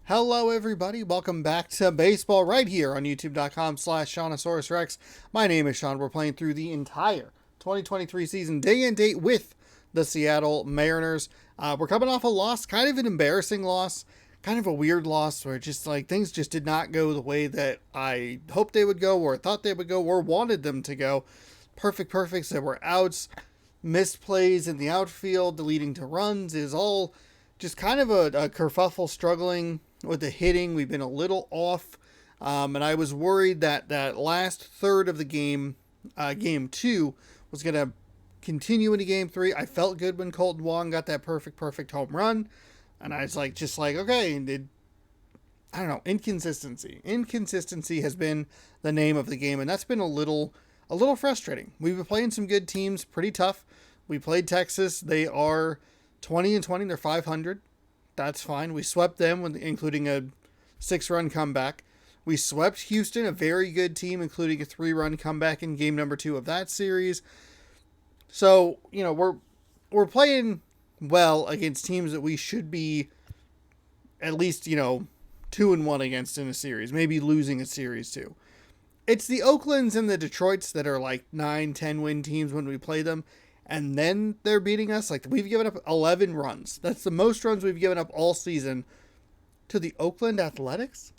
Hello, everybody. Welcome back to baseball right here on youtube.com/SeanOsaurusRex. My name is Sean. We're playing through the entire 2023 season, day and date with the Seattle Mariners. We're coming off a loss, kind of an embarrassing loss, kind of a weird loss where just like things just did not go the way that I hoped they would go or thought they would go or wanted them to go. Perfects that were outs, missed plays in the outfield, leading to runs is all just kind of a kerfuffle, struggling with the hitting. We've been a little off, and I was worried that that last third of the game, game two, was going to continue into game three. I felt good when Colton Wong got that perfect home run, and I was like, okay, I don't know, inconsistency. Inconsistency has been the name of the game, and that's been a little frustrating. We've been playing some good teams, pretty tough. We played Texas. They are 20-20. They're 500. That's fine. We swept them, including a 6-run comeback. We swept Houston, a very good team, including a 3-run comeback in game number 2 of that series. So, you know, we're playing well against teams that we should be at least, 2-1 against in a series, maybe losing a series too. It's the Oaklands and the Detroits that are like 9-10 win teams when we play them. And then they're beating us. Like, we've given up 11 runs. That's the most runs we've given up all season to the Oakland Athletics.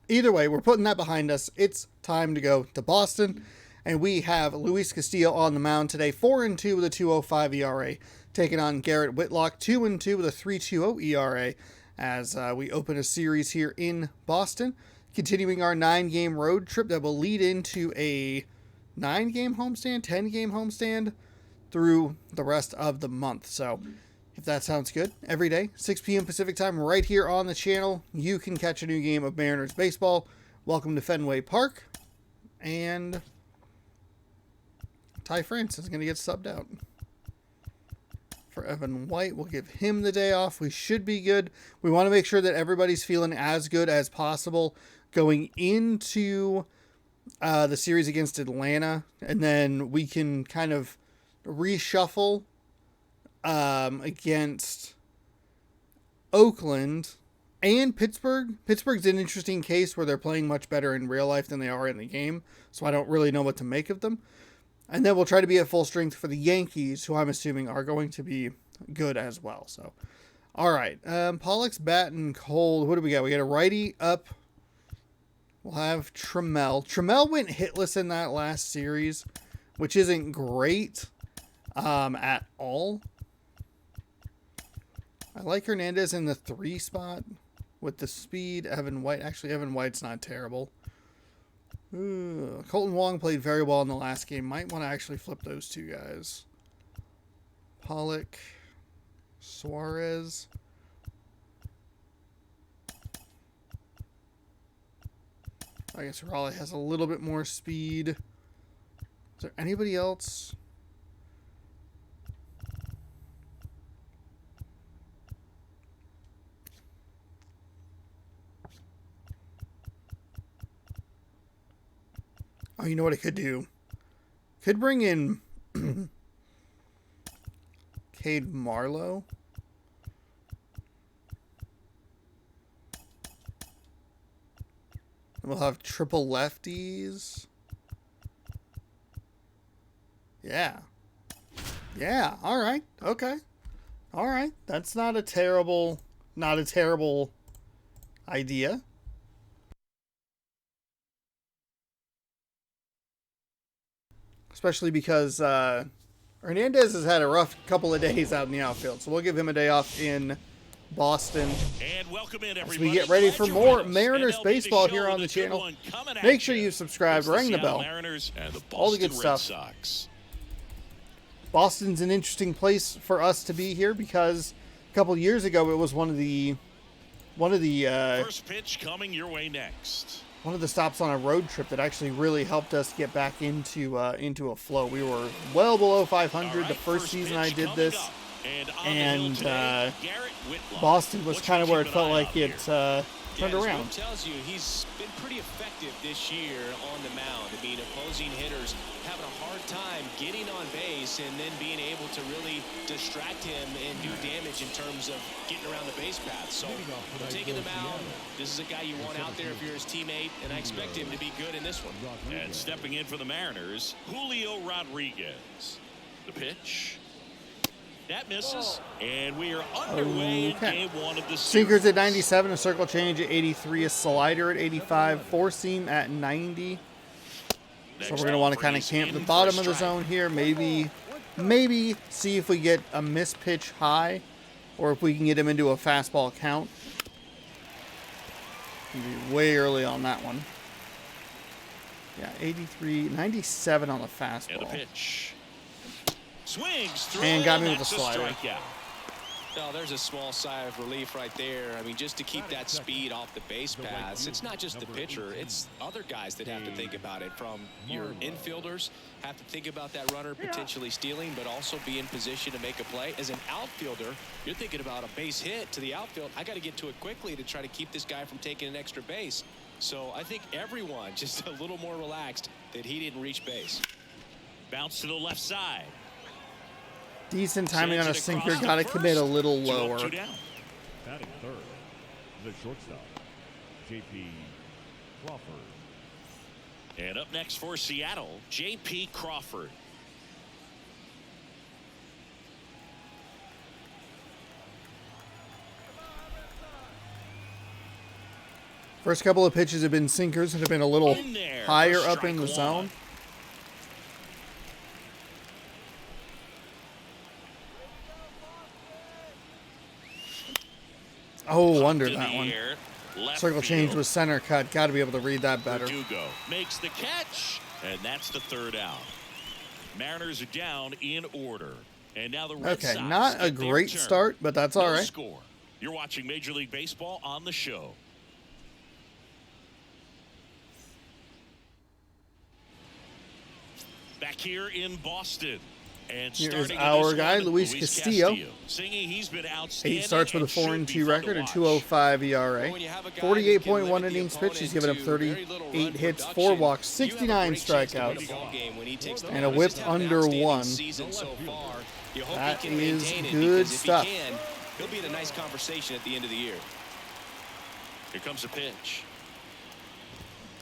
Either way, we're putting that behind us. It's time to go to Boston. And we have Luis Castillo on the mound today. 4-2 with a 2.05 ERA. Taking on Garrett Whitlock. 2-2 with a 3.20 ERA. As we open a series here in Boston. Continuing our 9-game road trip that will lead into a 9-game homestand, 10-game homestand through the rest of the month. So if that sounds good, every day, 6 p.m. Pacific time, right here on the channel, you can catch a new game of Mariners baseball. Welcome to Fenway Park. And Ty France is going to get subbed out for Evan White. We'll give him the day off. We should be good. We want to make sure that everybody's feeling as good as possible going into the series against Atlanta, and then we can kind of reshuffle against Oakland and Pittsburgh. Pittsburgh's an interesting case where they're playing much better in real life than they are in the game, so I don't really know what to make of them. And then we'll try to be at full strength for the Yankees, who I'm assuming are going to be good as well. So, all right, Pollock's batting cold. What do we got? We got a righty up. We'll have Trammell. Trammell went hitless in that last series, which isn't great at all. I like Hernandez in the 3 spot with the speed. Evan White's not terrible. Ooh, Colton Wong played very well in the last game. Might want to actually flip those two guys. Pollock, Suarez. I guess Raleigh has a little bit more speed. Is there anybody else? Oh, you know what I could do? Could bring in Cade Marlowe. We'll have triple lefties. Yeah. Yeah. All right. Okay. All right. That's not a terrible idea. Especially because Hernandez has had a rough couple of days out in the outfield. So we'll give him a day off in Boston. And welcome in, everybody. As we get ready for more Mariners baseball here on the channel. Make sure you subscribe, ring the bell, all the good stuff. Boston's an interesting place for us to be here because a couple years ago it was one of the first pitch coming your way next. One of the stops on a road trip that actually really helped us get back into a flow. We were well below 500 the first season I did this. And Boston was kind of where it felt like it turned around. It tells you he's been pretty effective this year on the mound. I mean, opposing hitters having a hard time getting on base and then being able to really distract him and do damage in terms of getting around the base path. So taking the mound, this is a guy you want out there if you're his teammate, and I expect him to be good in this one. And stepping in for the Mariners, Julio Rodriguez. The pitch. That misses, and we are underway in game one of the series. Sinkers at 97, a circle change at 83, a slider at 85, four seam at 90. So we're going to want to kind of camp the bottom of the zone here. Maybe see if we get a miss pitch high, or if we can get him into a fastball count. Be way early on that one. Yeah, 83, 97 on the fastball. And the pitch. Swings through, and got me with the that's a slider. strikeout. Oh, there's a small sigh of relief right there. I mean, just to keep that speed off the base paths. It's not just the pitcher. It's other guys that have to think about it. From your infielders, have to think about that runner potentially stealing, but also be in position to make a play. As an outfielder, you're thinking about a base hit to the outfield. I got to get to it quickly to try to keep this guy from taking an extra base. So I think everyone just a little more relaxed that he didn't reach base. Bounce to the left side. Decent timing on a sinker. Got to commit a little lower. Two down. Batting third, the shortstop, J.P. Crawford. And up next for Seattle, J.P. Crawford. First couple of pitches have been sinkers that have been a little In there higher for up in the strike zone. one. Oh, under Up to that the one. air, left Circle change field. was center cut. Got to be able to read that better. Verdugo makes the catch, and that's the third out. Mariners are down in order. And now the Red Okay, Sox not a get their great turn. start, but that's all No right. score. You're watching Major League Baseball on the show. Back here in Boston. And Here is starting in our this guy, one, Luis Castillo. Singing he's been outstanding. 8 starts with a and should 4-2 be fun record, to a watch. 2.05 ERA. When you have a guy who can 48.1 limit the innings pitched. He's given up opponent to very little 38 run hits, 4 production, walks, you have a 69 great chance to win the strikeouts, ball game when he takes the and a mound. whip He's just had an under outstanding 1. season so far. You hope That he can is maintain it, good because if stuff. he can, he'll be in a nice conversation at the end of the year. Here comes a pitch.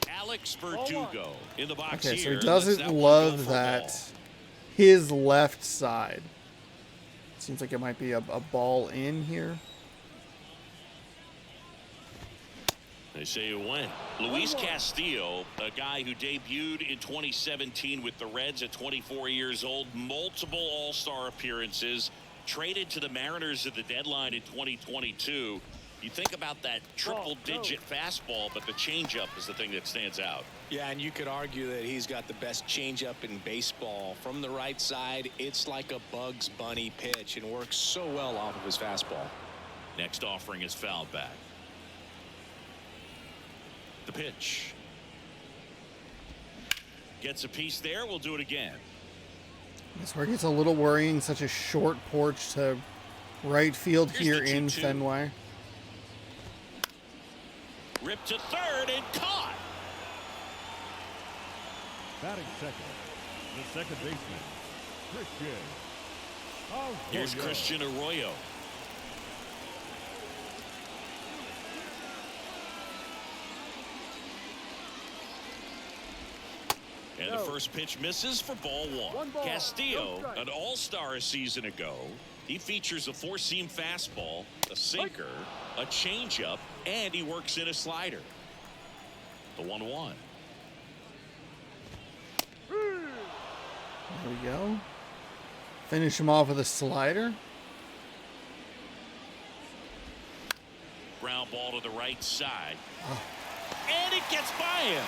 Alex Verdugo in the box Okay, so here. he Lets doesn't that one go love for a that. ball. His left side. Seems like it might be a ball in here. They say it went. Luis Castillo, a guy who debuted in 2017 with the Reds at 24 years old, multiple All-Star appearances, traded to the Mariners at the deadline in 2022. You think about that triple-digit fastball, but the changeup is the thing that stands out. Yeah, and you could argue that he's got the best changeup in baseball. From the right side, it's like a Bugs Bunny pitch and works so well off of his fastball. Next offering is fouled back. The pitch. Gets a piece there. We'll do it again. This where it gets a little worrying. Such a short porch to right field Here's here the in 2-2. Fenway. Ripped to third and caught. Batting second, the second baseman, Christian. Here's Christian Arroyo. And the first pitch misses for ball one. Castillo, an all-star a season ago. He features a four-seam fastball, a sinker, a changeup, and he works in a slider. The 1-1. There we go. Finish him off with a slider. Ground ball to the right side. And it gets by him.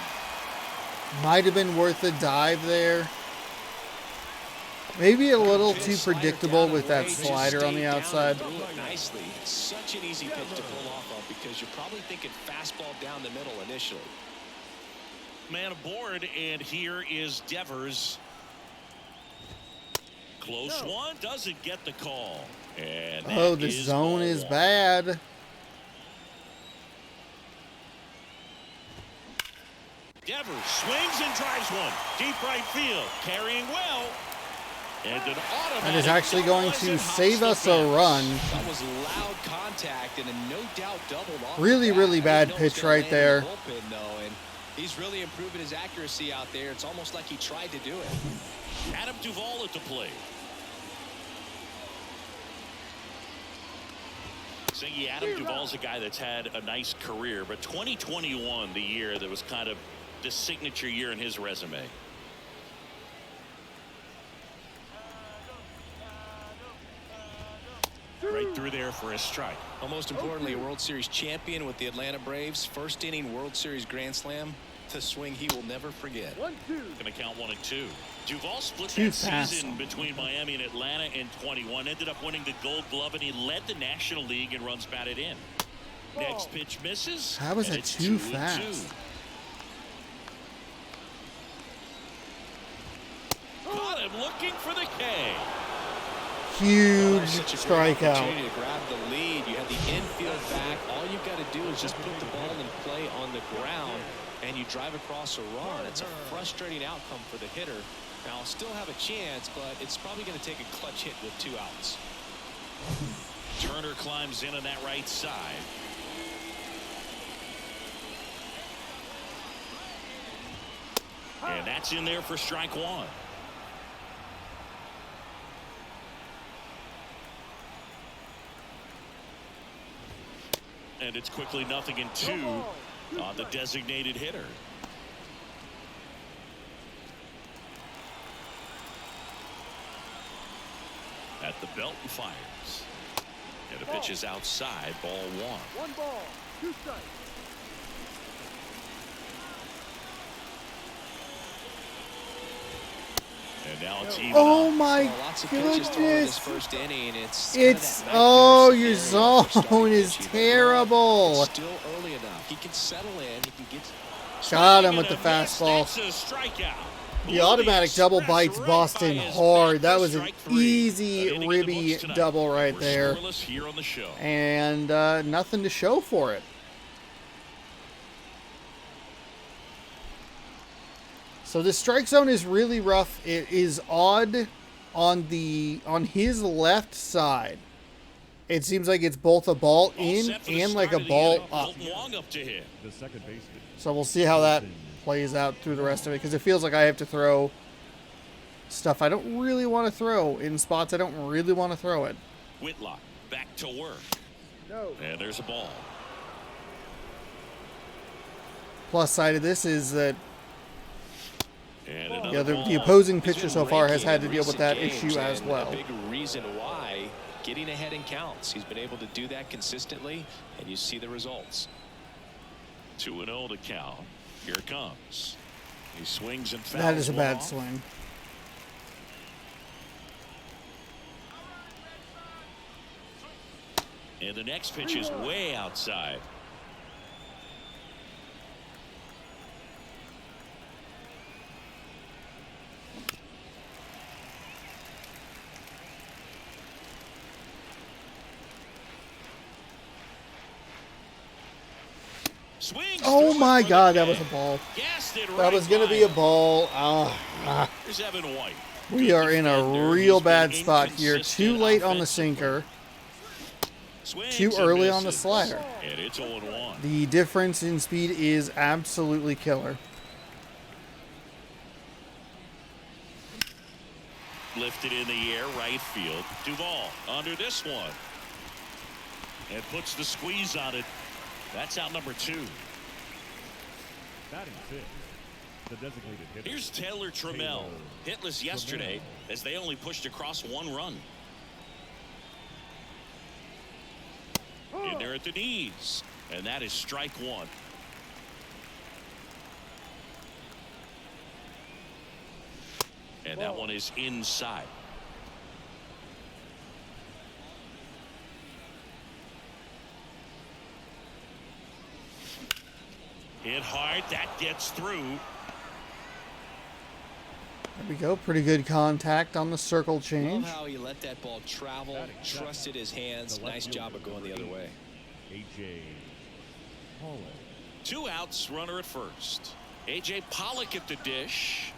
Might have been worth a dive there. Maybe a little too predictable with that slider on the outside. Nicely. It's such an easy pitch to pull off of because you're probably thinking fastball down the middle initially. Man aboard, and here is Devers. Close one, doesn't get the call. And Oh, that the is zone ball is one. bad. Devers swings and drives one. Deep right field. Carrying well. And an automatic That is actually going to save us a run. That was loud contact and a no doubt double off. Really, really bad pitch right there. Bullpen, though, and he's really improving his accuracy out there. It's almost like he tried to do it. Adam Duvall at the plate. Singy, Adam Duvall's a guy that's had a nice career, but 2021, the year that was kind of the signature year in his resume. Right through there for a strike. Well, most importantly, a World Series champion with the Atlanta Braves. First inning World Series Grand Slam. The swing he will never forget. 1-2. Gonna count 1 and 2. Duvall split Too that fast. season between Miami and Atlanta in 21. Ended up winning the Gold Glove, and he led the National League in runs batted in. Next pitch misses. How was and it it's too 2-2. fast? Caught him looking for the K. Huge Such a great strikeout. opportunity to grab the lead. You have the infield back. All you've got to do is just put the ball in play on the ground, and you drive across a run. It's a frustrating outcome for the hitter. Now, I'll still have a chance, but it's probably going to take a clutch hit with 2 outs. Turner climbs in on that right side. And that's in there for strike 1. And it's quickly 0-2 on the designated hitter. At the belt and fires. And the pitch is outside, ball 1. 1 ball, 2 strikes. And now it's even Oh up. my Well, lots of pitches thrown in this goodness. first inning. It's Oh, your zone is terrible. Still early enough. He can settle in. He can get. Got him with the Swing and a miss. fastball. That's a strikeout. The automatic double Express bites right Boston by his hard. back That for was an strike 3. easy An inning in the ribby books tonight. double right We're there. scoreless here on the show. And nothing to show for it. So the strike zone is really rough. It is odd on his left side. It seems like it's both a ball All in set for the and like start a of the ball inning. up. Colton Wong up to hit. The second baseman. So we'll see how that plays out through the rest of it, because it feels like I have to throw stuff I don't really want to throw in spots I don't really want to throw it. Whitlock back to work. No. And there's a ball. Plus side of this is that And another the ball. opposing He's pitcher been so far has raking had to in deal with that recent issue games, as and well. A big reason why getting ahead in counts. He's been able to do that consistently, and you see the results. 2-0 to count. Here it comes. He swings and fouls. That is a one bad off. swing. And the next pitch is way outside. Swings Oh through it my for God, the that was K. a ball. Gassed it That right was going to by be a him. ball. Here's Evan White. We Good are in a defender. real He's been bad spot here. Too inconsistent late on the offensively. sinker. Swings Too and early on the misses. slider. And it's 0-1. The difference in speed is absolutely killer. Lifted in the air, right field. Duvall under this one. And puts the squeeze on it. That's out number 2. Batting 6. The designated hitter. Here's Taylor Trammell. Hitless yesterday as they only pushed across 1 run. In there at the knees. And that is strike 1. And that one is inside. Hit hard. That gets through. There we go. Pretty good contact on the circle Love change. how he let that ball travel, trusted his hands. Nice job of going the other way. A.J. Holland. 2 outs, runner at first. A.J. Pollock at the dish.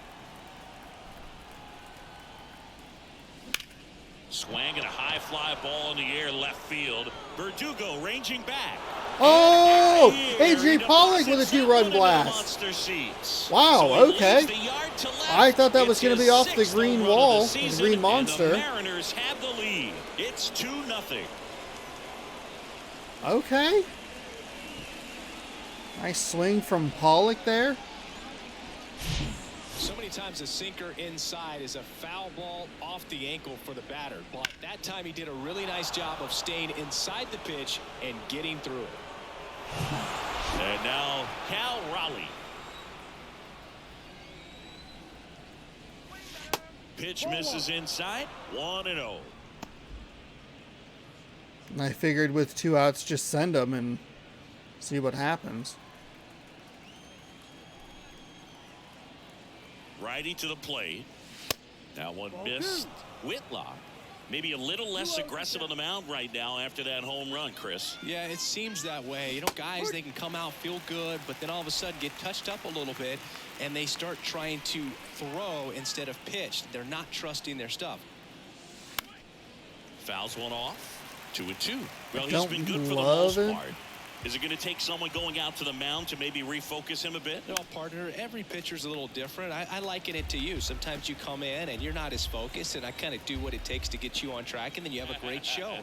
Swang and a high fly ball in the air left field. Verdugo ranging back. Oh, A.J. Pollock with a 2-run blast. Wow, okay. I thought that was going to be off the green wall, the green monster. The Mariners have the lead. It's 2-0. Okay. Nice swing from Pollock there. So many times a sinker inside is a foul ball off the ankle for the batter. But that time he did a really nice job of staying inside the pitch and getting through it. And now Cal Raleigh. Pitch misses inside. 1-0. I figured with 2 outs, just send them and see what happens. Righty to the plate. That one missed. Whitlock. Maybe a little less aggressive on the mound right now after that home run, Chris. Yeah, it seems that way. You know, guys, they can come out, feel good, but then all of a sudden get touched up a little bit, and they start trying to throw instead of pitch. They're not trusting their stuff. Fouls one off. 2-2. Well, he's Don't been good for the love most it. part. Is it going to take someone going out to the mound to maybe refocus him a bit? No, partner, every pitcher's a little different. I liken it to you. Sometimes you come in and you're not as focused, and I kind of do what it takes to get you on track, and then you have a great show.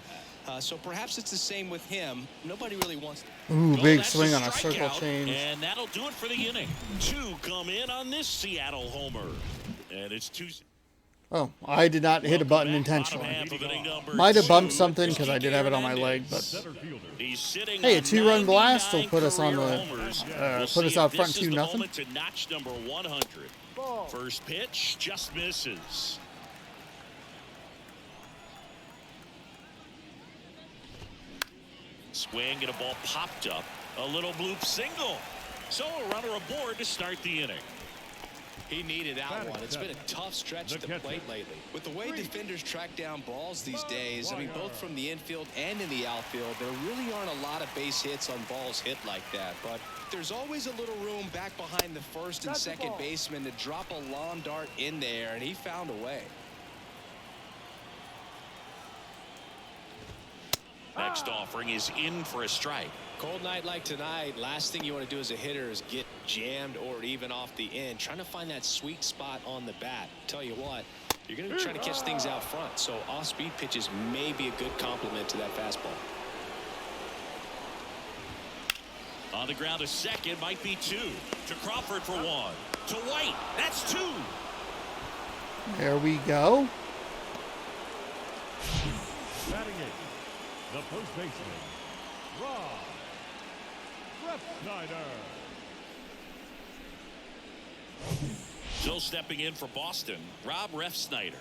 So perhaps it's the same with him. Nobody really wants to. Ooh, Well, big that's swing a on a circle strikeout, change. And that'll do it for the inning. 2 come in on this Seattle homer. And it's 2. Oh, I did not hit a button intentionally. Might have bumped something because I did have it on my leg, but hey, a 2-run blast will put us on the put us out front 2-0. To notch number 100. First pitch just misses. Swing and a ball popped up. A little bloop single. So a runner aboard to start the inning. He needed that one. It's been a tough stretch at the plate lately. With the way defenders track down balls these days, I mean, both from the infield and in the outfield, there really aren't a lot of base hits on balls hit like that. But there's always a little room back behind the first and second baseman to drop a lawn dart in there, and he found a way. Next offering is in for a strike. Cold night like tonight, last thing you want to do as a hitter is get jammed or even off the end. Trying to find that sweet spot on the bat. Tell you what, you're going to be trying to catch things out front, so off-speed pitches may be a good complement to that fastball. On the ground, a second, might be 2. To Crawford for 1. To White, that's 2. There we go. Batting eighth, the first baseman, Rob Refsnyder. Still stepping in for Boston, Rob Refsnyder.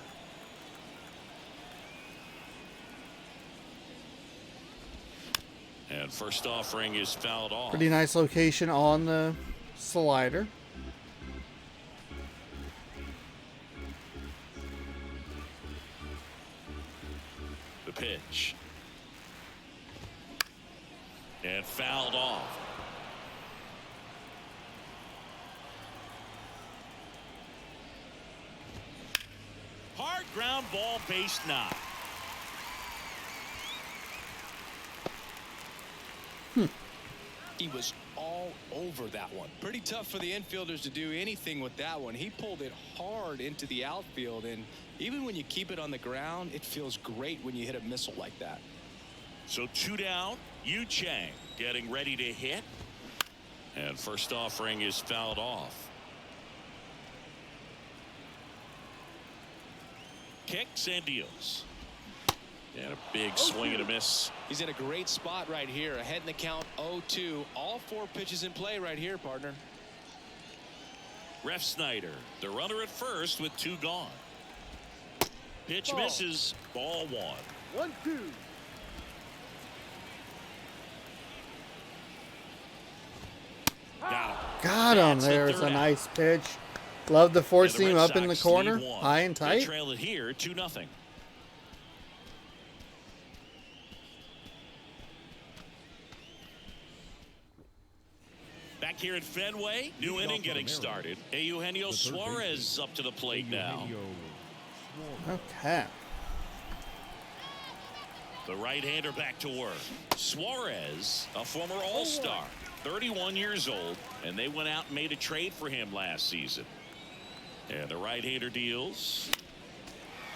And first offering is fouled off. Pretty nice location on the slider. The pitch. And fouled off. Hard ground ball, base knock. He was all over that one. Pretty tough for the infielders to do anything with that one. He pulled it hard into the outfield, and even when you keep it on the ground, it feels great when you hit a missile like that. So 2 down, Yu Chang getting ready to hit. And first offering is fouled off. Kicks and deals. And a big swing and a miss. He's in a great spot right here. Ahead in the count 0-2. All 4 pitches in play right here, partner. Refsnyder, the runner at first with 2 gone. Pitch misses. Ball 1. 1-2. Got him. Got him. That's the There's third a out. nice pitch. Love the four And the seam Red up in the Sox corner, lead 1. high and They tight. trail it here 2-0. Back here at Fenway, new inning getting started. Eugenio Suarez up to the plate now. Okay. The right-hander back to work. Suarez, a former All-Star, 31 years old, and they went out and made a trade for him last season. And the right-hander deals.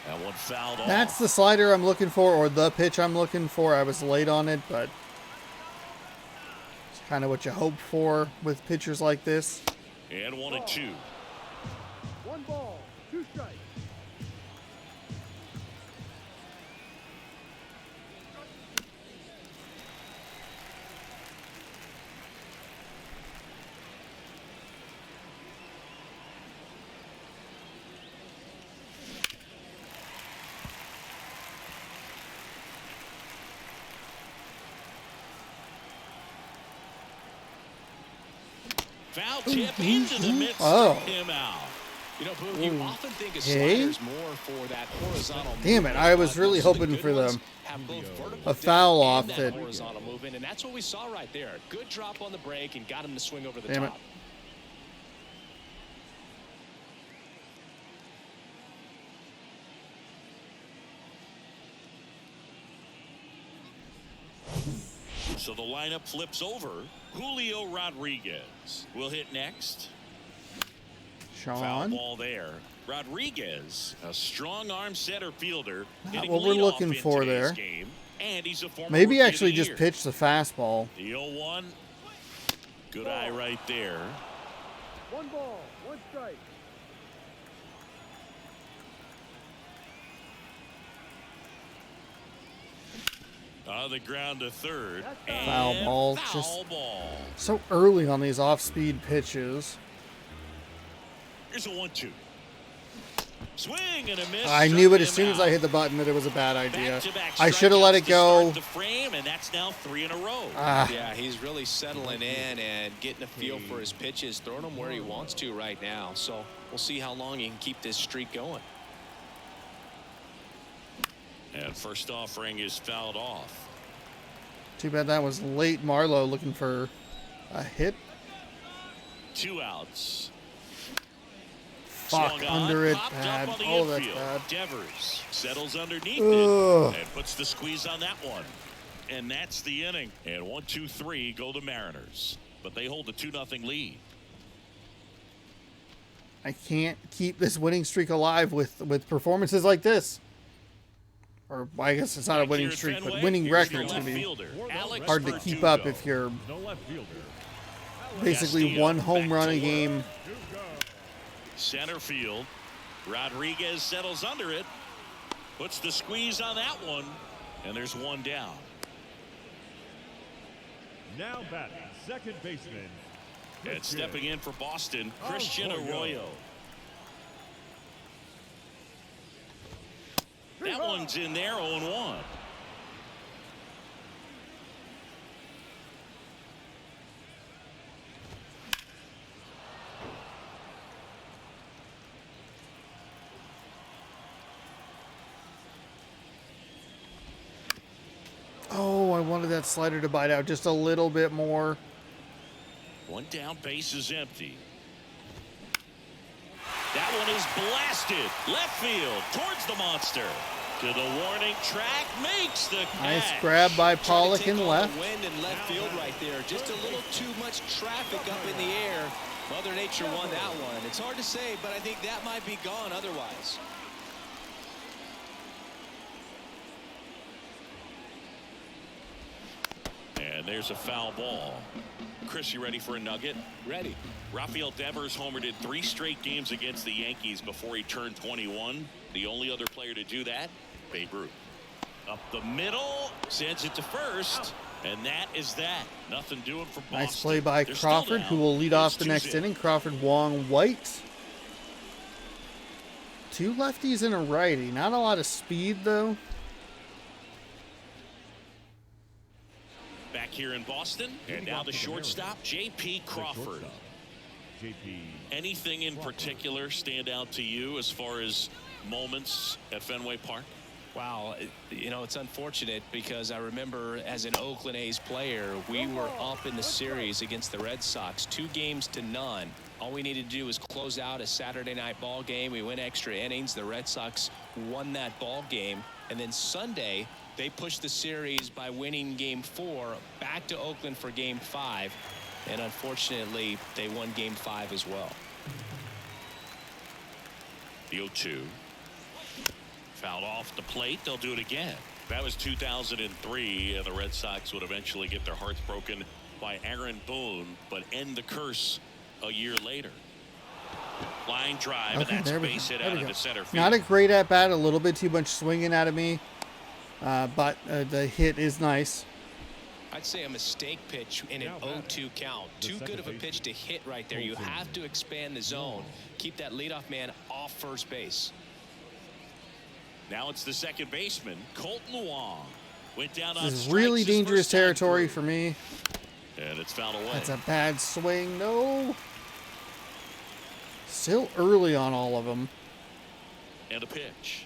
That one fouled off. That's the slider I'm looking for, or the pitch I'm looking for. I was late on it, but it's kind of what you hope for with pitchers like this. And 1-2. 1 ball, 2 strikes. Foul tip into the midst Oh. of him out. You know, Boog, you often think of Okay. sliders more for that horizontal Damn it, movement, I was but really most of the hoping good for ones them. have both vertical A depth foul and off that that- horizontal movement, and that's what we saw right there. Good drop on the break and got him to swing over the Damn it. top. So the lineup flips over. Julio Rodriguez will hit next. Foul Sean. ball there. Rodriguez, a strong arm center fielder. Not hitting what we're leadoff looking in for today's there. game. And he's a former Maybe Rookie of actually the just Year. pitch the fastball. The 0-1. Good eye right there. 1 ball, 1 strike. On the ground to third. Foul And ball, Foul just- ball. So early on these off-speed pitches. Here's a 1-2. Swing and a miss. I knew struck it as him soon as I out. hit the button that it was a bad idea. Back-to-back I should have let strikeouts it to go. start the frame, and that's now 3 in a row. Ah, Yeah, he's really settling in and getting a feel for his pitches, throwing them where he wants to right now. So we'll see how long he can keep this streak going. And first offering is fouled off. too bad that was late. Marlowe looking for a hit. 2 outs. Fuck, Swung on, under it, popped up bad. on the Oh, that's infield. bad. Devers settles underneath Ugh. it and puts the squeeze on that one. And that's the inning. And 1-2-3 go the Mariners. But they hold a 2-0 lead. I can't keep this winning streak alive with performances like this. Or I guess it's not a Back winning here at streak, Fenway, but winning here's the record's left gonna be fielder, Alex hard to keep up if you're No left fielder. basically Castillo one home back run to a work. game. Center field. Rodriguez settles under it. Puts the squeeze on that one. And there's 1 down. Now batting, second baseman. And stepping in for Boston, Christian Arroyo. That one's in there, 0-1. Oh, I wanted that slider to bite out just a little bit more. 1 down, base is empty. That one is blasted. Left field towards the monster. To the warning track, makes the catch. Nice grab by Trying to Pollock take in on left. the wind in left field right there. Just a little too much traffic up in the air. Mother Nature won that one. It's hard to say, but I think that might be gone otherwise. And there's a foul ball. Chris, you ready for a nugget? Ready. Rafael Devers homered in 3 straight games against the Yankees before he turned 21. The only other player to do that, Babe Ruth. Up the middle, sends it to first, and that is that. Nothing doing for Boston. Nice play by They're still Crawford, down. who will lead It's off the 2-0. next inning. Crawford, Wong, White. 2 lefties and a righty. Not a lot of speed, though. Back here in Boston, and now the shortstop, J.P. Crawford. JP. Anything in particular stand out to you as far as moments at Fenway Park? Wow, you know, it's unfortunate because I remember as an Oakland A's player, we were up in the series against the Red Sox, 2-0. All we needed to do was close out a Saturday night ball game. We went extra innings. The Red Sox won that ball game. And then Sunday, they pushed the series by winning Game 4 back to Oakland for Game 5. And unfortunately, they won Game 5 as well. The 0-2. Fouled off the plate. They'll do it again. That was 2003, and the Red Sox would eventually get their hearts broken by Aaron Boone, but end the curse a year later. Line drive, Okay, and that's base hit out into center field. Not a great at bat, a little bit too much swinging out of me, but the hit is nice. I'd say a mistake pitch in an 0-2 count. Too good of a pitch to hit right there. You have to expand the zone. Keep that leadoff man off first base. Now it's the second baseman, Colton Wong. Went down on This is really dangerous territory for me. And it's fouled away. That's a bad swing. No. Still early on all of them. And a pitch.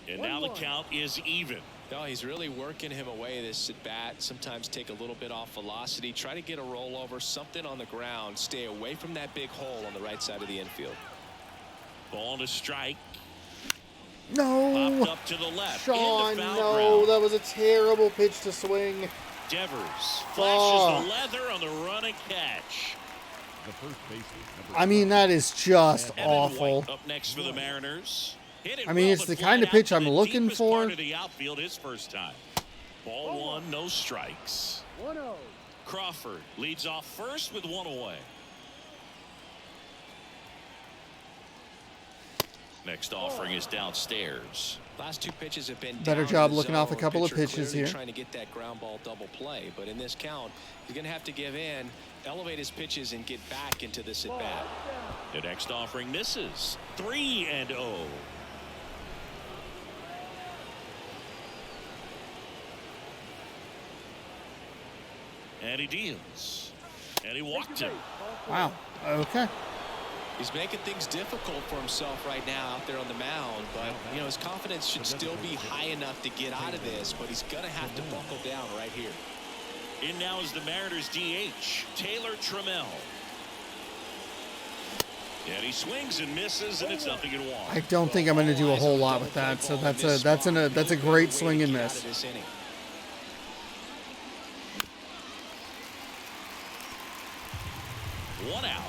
And now the count is even. No, he's really working him away this at bat. Sometimes take a little bit off velocity. Try to get a rollover, something on the ground. Stay away from that big hole on the right side of the infield. Ball to strike. No. Popped up to the left. Sean, into foul no. ground. That was a terrible pitch to swing. Devers flashes the leather on the running catch. The first baseman, I mean, that is just Evan awful. White up next for the Mariners. Hit it I mean, well, it's but the flied kind of out pitch to I'm the looking deepest for. part of the outfield his first time. Ball one, no strikes. 1-0. Crawford leads off first with one away. Next offering is downstairs. Last two pitches have been Better down job in the looking off a zone. couple of Pitcher pitches clearly here. Trying to get that ground ball double play, but in this count, he's going to have to give in, elevate his pitches, and get back into this at bat. The next offering misses. 3-0. And he deals. And he walked him. Wow. Okay. He's making things difficult for himself right now out there on the mound, but you know his confidence should still be high enough to get out of this, but he's going to have to buckle down right here. In now is the Mariners DH, Taylor Trammell. And he swings and misses, and it's nothing in one. I don't think I'm going to do a whole lot with that. So that's a great swing and miss. One out.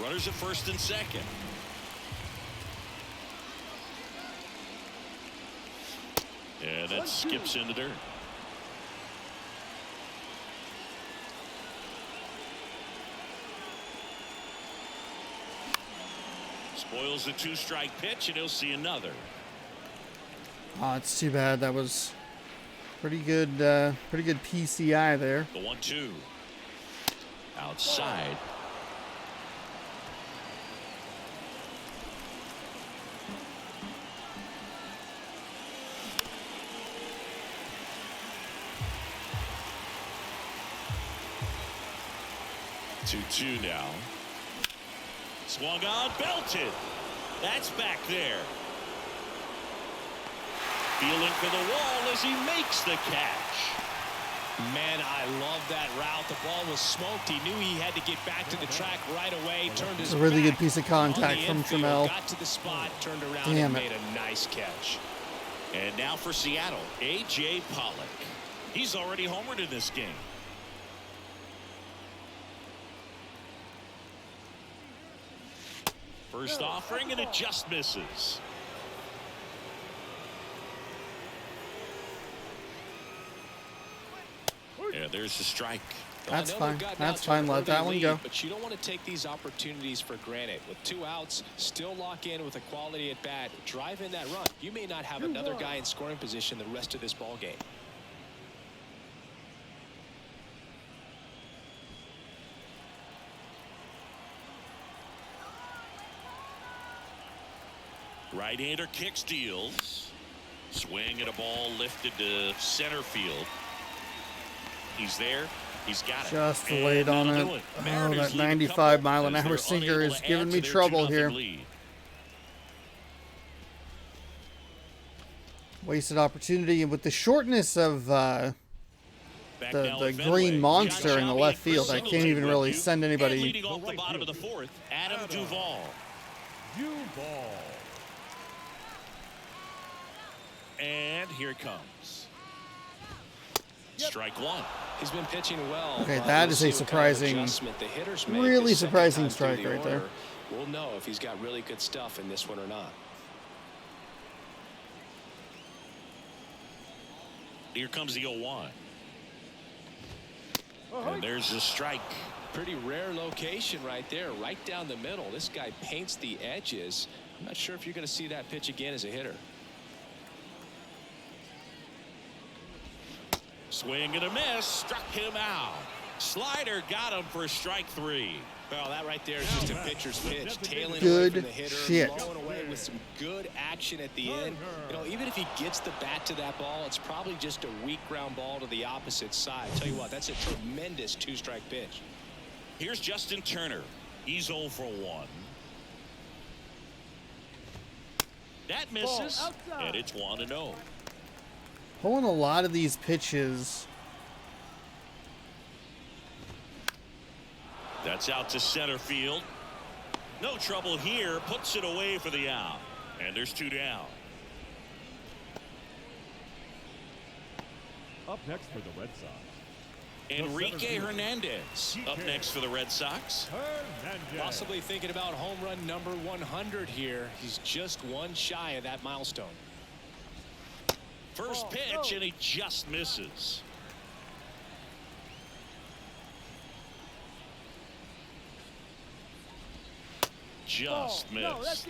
Runners at first and second. And that skips into dirt. Spoils the two-strike pitch, and he'll see another. Oh, it's too bad. That was pretty good PCI there. The 1-2. Outside. Two now. Swung on, belted. That's back there. Feeling for the wall as he makes the catch. Man, I love that route. The ball was smoked. He knew he had to get back to the track right away. Turned his It's a really good back piece of contact on the from infield, Trammell. Got to the spot, turned around, Damn and it. made a nice catch. And now for Seattle, A.J. Pollock. He's already homered in this game. First offering, and it just misses. Yeah, there's the strike. That's I know fine. we've gotten That's out to an fine. Let early that one lead, go. But you don't want to take these opportunities for granted. With 2 outs, still lock in with a quality at bat. Drive in that run. You may not have another guy in scoring position the rest of this ball game. Right-hander kicks, deals. Swing and a ball lifted to center field. He's there. He's got it. Just And laid on that'll it. do Oh, Mariners that lead a 95 couple mile an as hour they're sinker unable is to giving add me to their trouble 2-0 here. lead. Wasted opportunity, and with the shortness of the green monster in the left field, I can't even really send anybody. Leading off the bottom of the fourth, Adam Duvall. And here it comes. Strike one. He's been pitching well. Okay, that is a surprising, really surprising strike right there. We'll know if he's got really good stuff in this one or not. Here comes the 0-1. And there's the strike. Pretty rare location right there, right down the middle. This guy paints the edges. I'm not sure if you're going to see that pitch again as a hitter. Swing and a miss, struck him out. Slider got him for strike three. Well, that right there is just a pitcher's pitch, tailing Good away from the hitter, shit. blowing away with some good action at the end. You know, even if he gets the bat to that ball, it's probably just a weak ground ball to the opposite side. Tell you what, that's a tremendous two-strike pitch. Here's Justin Turner. He's 0 for 1. That misses, and it's 1-0. Pulling a lot of these pitches. That's out to center field. No trouble here. Puts it away for the out. And there's 2 down. Up next for the Red Sox, Enrique Hernandez up next for the Red Sox. Possibly thinking about home run number 100 here. He's just one shy of that milestone. First pitch, and he just misses. Just missed.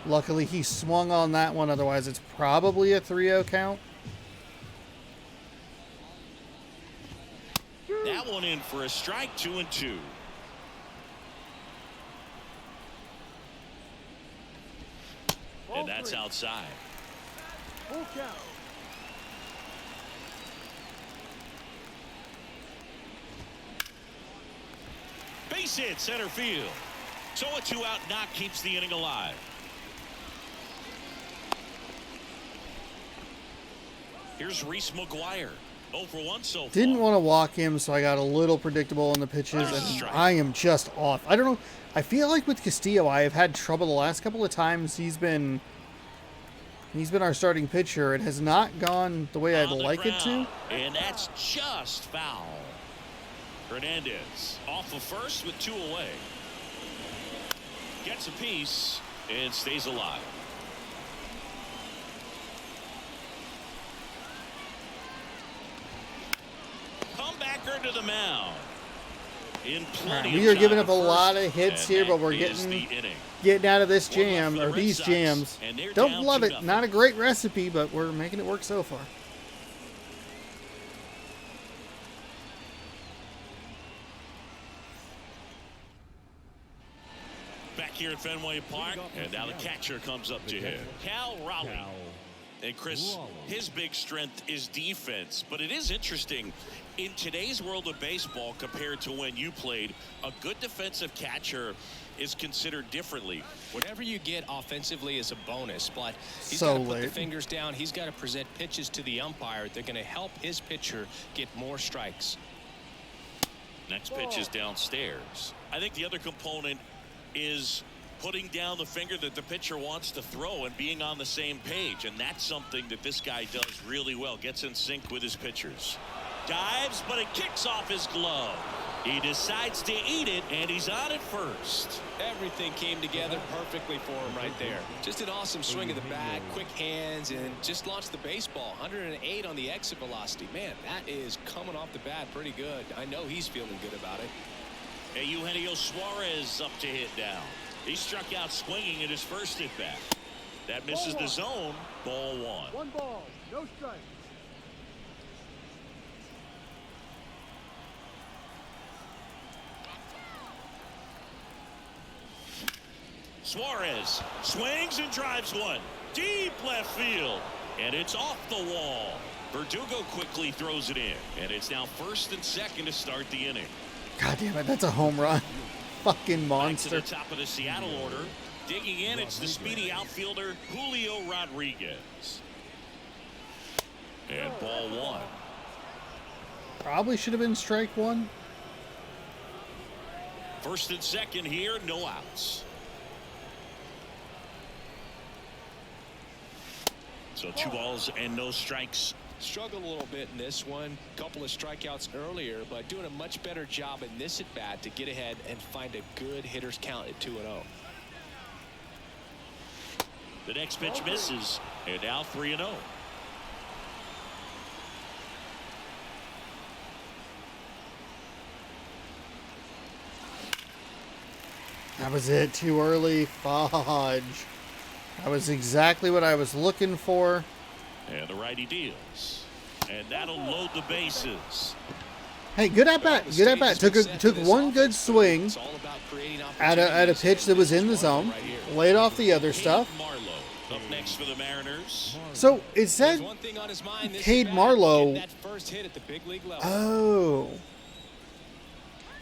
Luckily, he swung on that one. Otherwise, it's probably a 3-0 count. That one in for a strike, 2-2. And that's outside. Full count. Base hit, center field. So a 2-out knock keeps the inning alive. Here's Reese McGuire. 0 for 1 so far. Didn't want to walk him, so I got a little predictable in the pitches, and I am just off. I don't know. I feel like with Castillo, I have had trouble the last couple of times he's been our starting pitcher. It has not gone the way I'd like it to. And that's just foul. Hernandez off of first with 2 away. Gets a piece and stays alive. Comebacker to the mound. In plenty We of are giving time up a at lot first, of hits and here, but that we're is getting the inning. out of this One left jam, for the or Red these Sox, jams. and they're Don't down love it. 2-0. Not a great recipe, but we're making it work so far. Back here at Fenway Park, and now the catcher comes up to hit. Cal Raleigh. And Chris, his big strength is defense, but it is interesting in today's world of baseball compared to when you played. A good defensive catcher is considered differently. Whatever you get offensively is a bonus, but he's So got to put the late. fingers down. He's got to present pitches to the umpire. They're going to help his pitcher get more strikes. Next pitch is downstairs. I think the other component is putting down the finger that the pitcher wants to throw and being on the same page, and that's something that this guy does really well. Gets in sync with his pitchers. Dives, but it kicks off his glove. He decides to eat it, and he's on at first. Everything came together perfectly for him right there. Just an awesome swing of the bat, quick hands, and just launched the baseball. 108 on the exit velocity. Man, that is coming off the bat pretty good. I know he's feeling good about it. And Eugenio Suarez up to hit down. He struck out swinging at his first at bat. That misses the zone. Ball 1. 1 ball, no strikes. Suarez swings and drives one. Deep left field. And it's off the wall. Verdugo quickly throws it in. And it's now first and second to start the inning. God damn it, that's a home run. Fucking Back to monster. the top of the Seattle order. Digging in, it's the speedy outfielder Julio Rodriguez. And ball one. Probably should have been strike one. First and second here, no outs. So 2 balls and no strikes. Struggled a little bit in this one. Couple of strikeouts earlier, but doing a much better job in this at bat to get ahead and find a good hitter's count at 2-0. The next pitch misses, and now 3-0. That was it. Too early. Fudge. That was exactly what I was looking for. And the righty deals. And that'll load the bases. Hey, good at bat. Good at bat. Took one good swing at a pitch that was in the zone. Laid off the other stuff. Marlowe up next for the Mariners. So it said Cade Marlowe. Oh.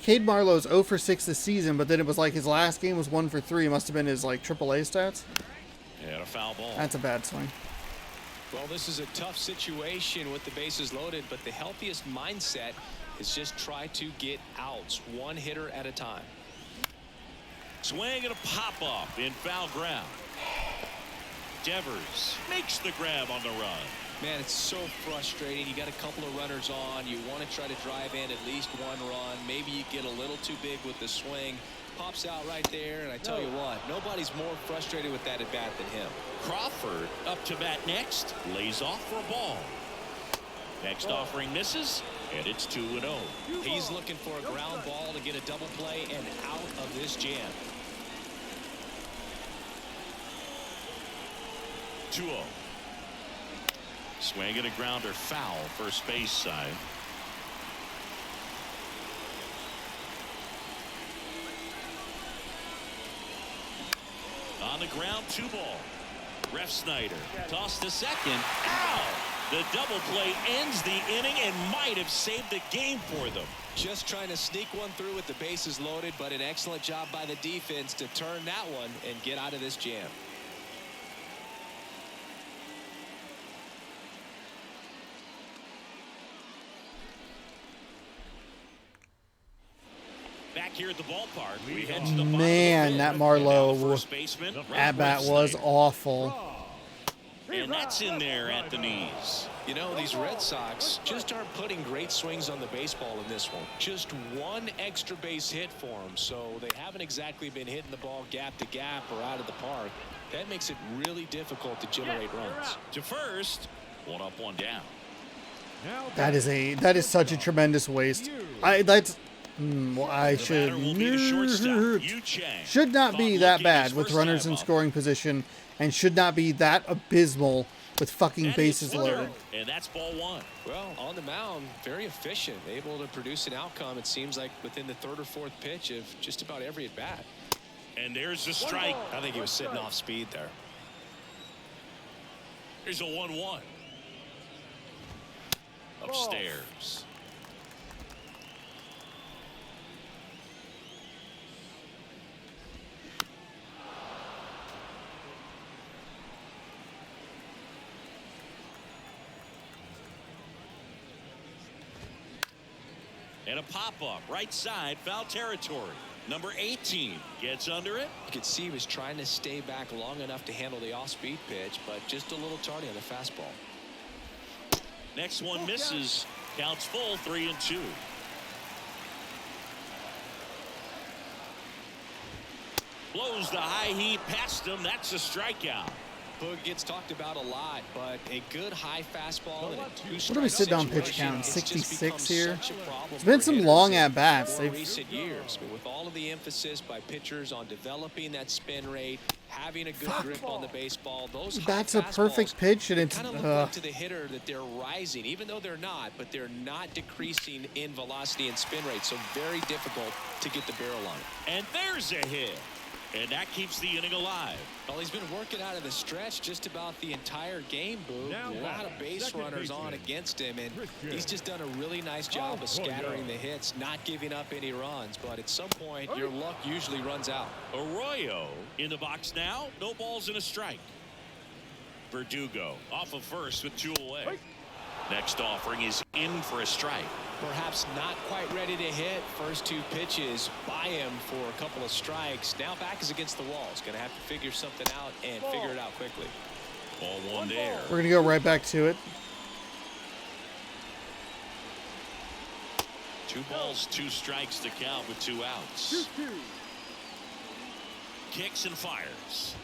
Cade Marlowe's 0 for 6 this season, but then it was like his last game was 1 for 3. It must have been his like AAA stats. And a foul ball. That's a bad swing. Well, this is a tough situation with the bases loaded, but the healthiest mindset is just try to get outs, one hitter at a time. Swing and a pop up in foul ground. Devers makes the grab on the run. Man, it's so frustrating. You got a couple of runners on. You want to try to drive in at least one run. Maybe you get a little too big with the swing. Pops out right there, and I tell you what, nobody's more frustrated with that at bat than him. Crawford up to bat next, lays off for a ball. Next offering misses, and it's 2-0. He's looking for a ground ball to get a double play and out of this jam. 2-0. Swing and a grounder foul, first base side. On the ground, 2 ball. Ref Snyder tossed to second. Ow! The double play ends the inning and might have saved the game for them. Just trying to sneak one through with the bases loaded, but an excellent job by the defense to turn that one and get out of this jam. Back here at the ballpark, we head to the Man, that Marlowe at-bat was awful. And that's in there at the knees. You know, these Red Sox just aren't putting great swings on the baseball in this one. Just one extra base hit for them, so they haven't exactly been hitting the ball gap to gap or out of the park. That makes it really difficult to generate runs. To first, 1 up, 1 down. That is such a tremendous waste. I should not be that bad with runners in scoring position and should not be that abysmal with fucking bases loaded. And that's ball 1. Well, on the mound, very efficient, able to produce an outcome, it seems like, within the 3rd or 4th pitch of just about every at bat. And there's the strike. I think he was sitting off speed there. Here's a 1-1. Upstairs. And a pop-up, right side, foul territory. Number 18 gets under it. You could see he was trying to stay back long enough to handle the off-speed pitch, but just a little tardy on the fastball. Next one misses. Counts full, 3-2. Blows the high heat past him. That's a strikeout. Boog gets talked about a lot, but a good high fastball and a What are we sitting on pitch count? 66 here. It's been some long at bats. Recent years, but with all of the emphasis by pitchers on developing that spin rate, having a good grip on the baseball, those that's a perfect pitch, and it's kind of look like to the hitter that they're rising, even though they're not, but they're not decreasing in velocity and spin rate. So very difficult to get the barrel on it. And there's a hit. And that keeps the inning alive. Well, he's been working out of the stretch just about the entire game, Boo. Now A lot of base second runners baseman, on against him, and Christian. he's just done a really nice job of scattering the hits, not giving up any runs. But at some point, your luck usually runs out. Arroyo in the box now. No balls and a strike. Verdugo off of first with 2 away. Next offering is in for a strike. Perhaps not quite ready to hit. First 2 pitches by him for a couple of strikes. Now back is against the wall. He's going to have to figure something out and figure it out quickly. Ball 1 there. We're going to go right back to it. 2 balls, 2 strikes to count with 2 outs. Kicks and fires.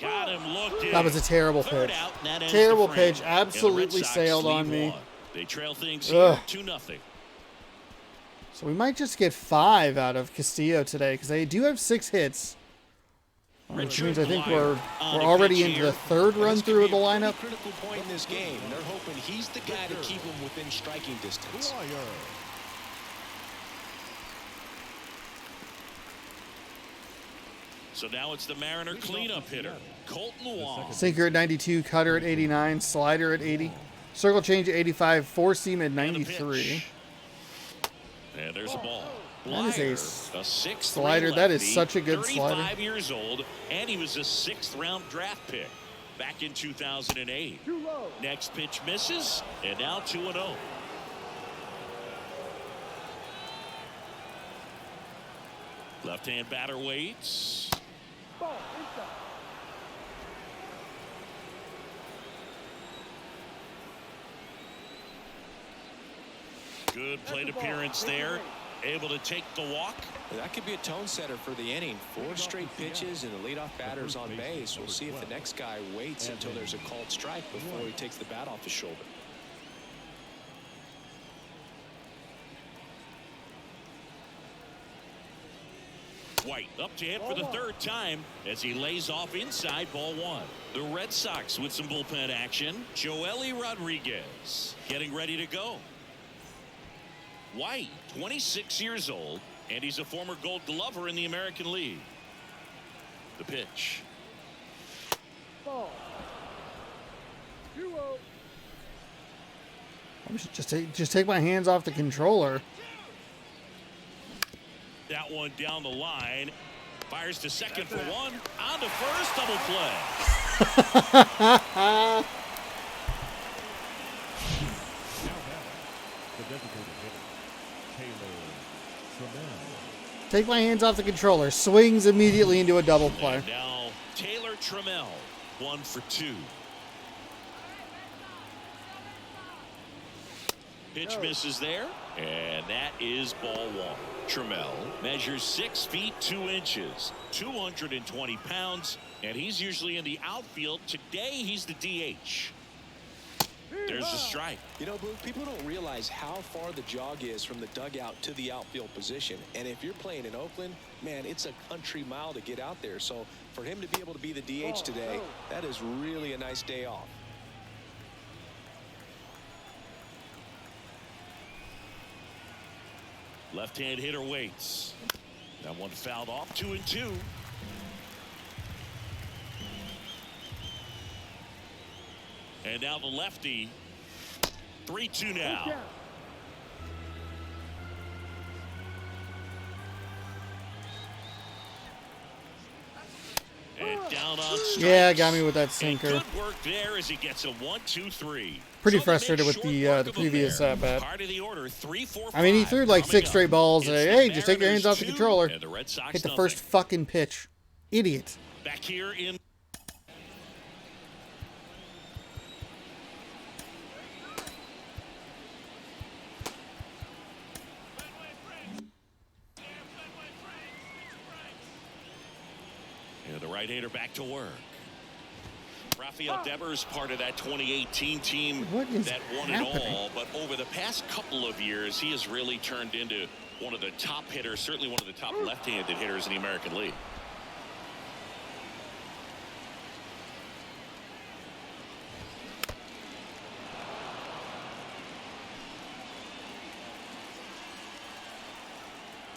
Got him looking. That was a terrible Third pitch. out, and that ends Terrible the frame. pitch. And the Red Absolutely Sox sailed lead on me. 1. They trail things Ugh. here 2-0. So we might just get 5 out of Castillo today because they do have 6 hits. Which means I think we're already into the 3rd run through of the lineup. Critical point in this game. They're hoping he's the guy to keep him within striking distance. So now it's the Mariner cleanup hitter, Colton Wong. Sinker at 92, cutter at 89, slider at 80, circle change at 85, four seam at 93. And there's a ball. That is Blighter, a 6'3" slider. That is lefty, such a good 35 slider. years old, and he was a 6th round draft pick back in 2008. Next pitch misses, and now 2-0. Left-hand batter waits. Good plate appearance there. Able to take the walk. That could be a tone setter for the inning. 4 straight pitches and the leadoff batter's on base. We'll see if the next guy waits until there's a called strike before he takes the bat off his shoulder. White up to hit for the 3rd time as he lays off inside, ball 1. The Red Sox with some bullpen action. Joely Rodriguez getting ready to go. White, 26 years old, and he's a former Gold Glover in the American League. The pitch. Ball. 2-0. I should just take my hands off the controller. That one down the line. Fires to second for 1. On to first, double play. Take my hands off the controller. Swings immediately into a double play. And now Taylor Trammell, 1 for 2. Pitch misses there, and that is ball 1. Trammell measures 6 feet 2 inches, 220 pounds, and he's usually in the outfield. Today he's the DH. There's a strike. You know, Blue, people don't realize how far the jog is from the dugout to the outfield position. And if you're playing in Oakland, man, it's a country mile to get out there. So for him to be able to be the DH today, that is really a nice day off. Left-hand hitter waits. That one fouled off, 2-2. And now the lefty, 3-2 now. And down on strikes. Yeah, got me with that sinker. And good work there as he gets a 1-2-3. Pretty So they frustrated make with short the work of him previous there. bat. Part of the order, 3, 4, I mean, he 5 threw like coming 6 up. straight balls. It's Hey, the just take your hands off the Mariners 2, controller. and the Red Sox Hit the nothing. first fucking pitch. Idiot. Back here in. And the right-hander back to work. Rafael Devers, part of that 2018 team What is that won happening? it all. But over the past couple of years, he has really turned into one of the top hitters, certainly one of the top left-handed hitters in the American League.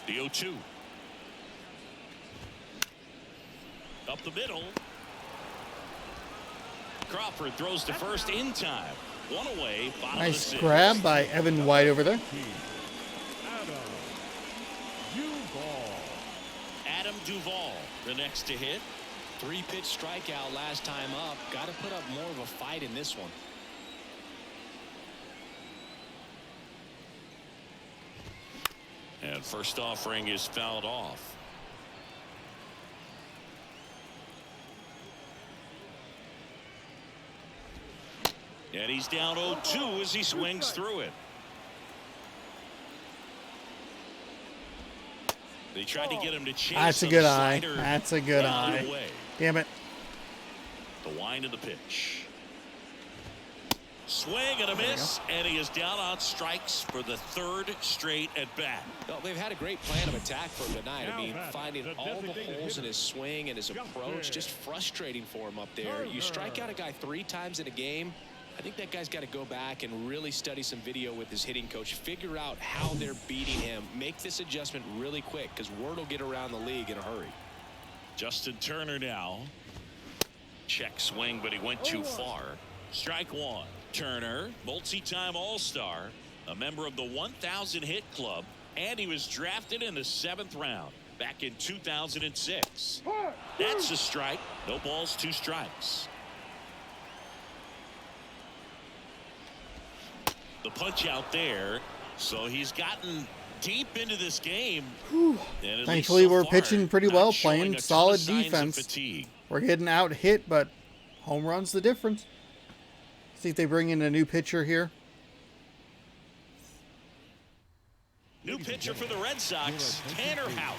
The 0-2. Up the middle. Crawford throws to first in time. One away. Bottom of the Nice sixth. grab by Evan White over there. Adam Duvall, the next to hit. 3-pitch strikeout last time up. Got to put up more of a fight in this one. And first offering is fouled off. And he's down 0-2 as he swings through it. They tried to get him to chase. That's a good eye. That's a good eye. Damn it. The wind of the pitch. Swing and a miss, and he is down on strikes for the third straight at bat. Well, they've had a great plan of attack for him tonight. I mean, finding all the holes in his swing and his approach, just frustrating for him up there. You strike out a guy 3 times in a game, I think that guy's got to go back and really study some video with his hitting coach, figure out how they're beating him, make this adjustment really quick, because word will get around the league in a hurry. Justin Turner now. Check swing, but he went too far. Strike one. Turner, multi-time All-Star, a member of the 1,000 hit club, and he was drafted in the 7th round back in 2006. That's a strike. No balls, 2 strikes. The punch out there, so he's gotten deep into this game. Thankfully, we're pitching pretty well, playing solid defense. We're getting out hit, but home run's the difference. See if they bring in a new pitcher here. New pitcher for the Red Sox, Tanner Houck.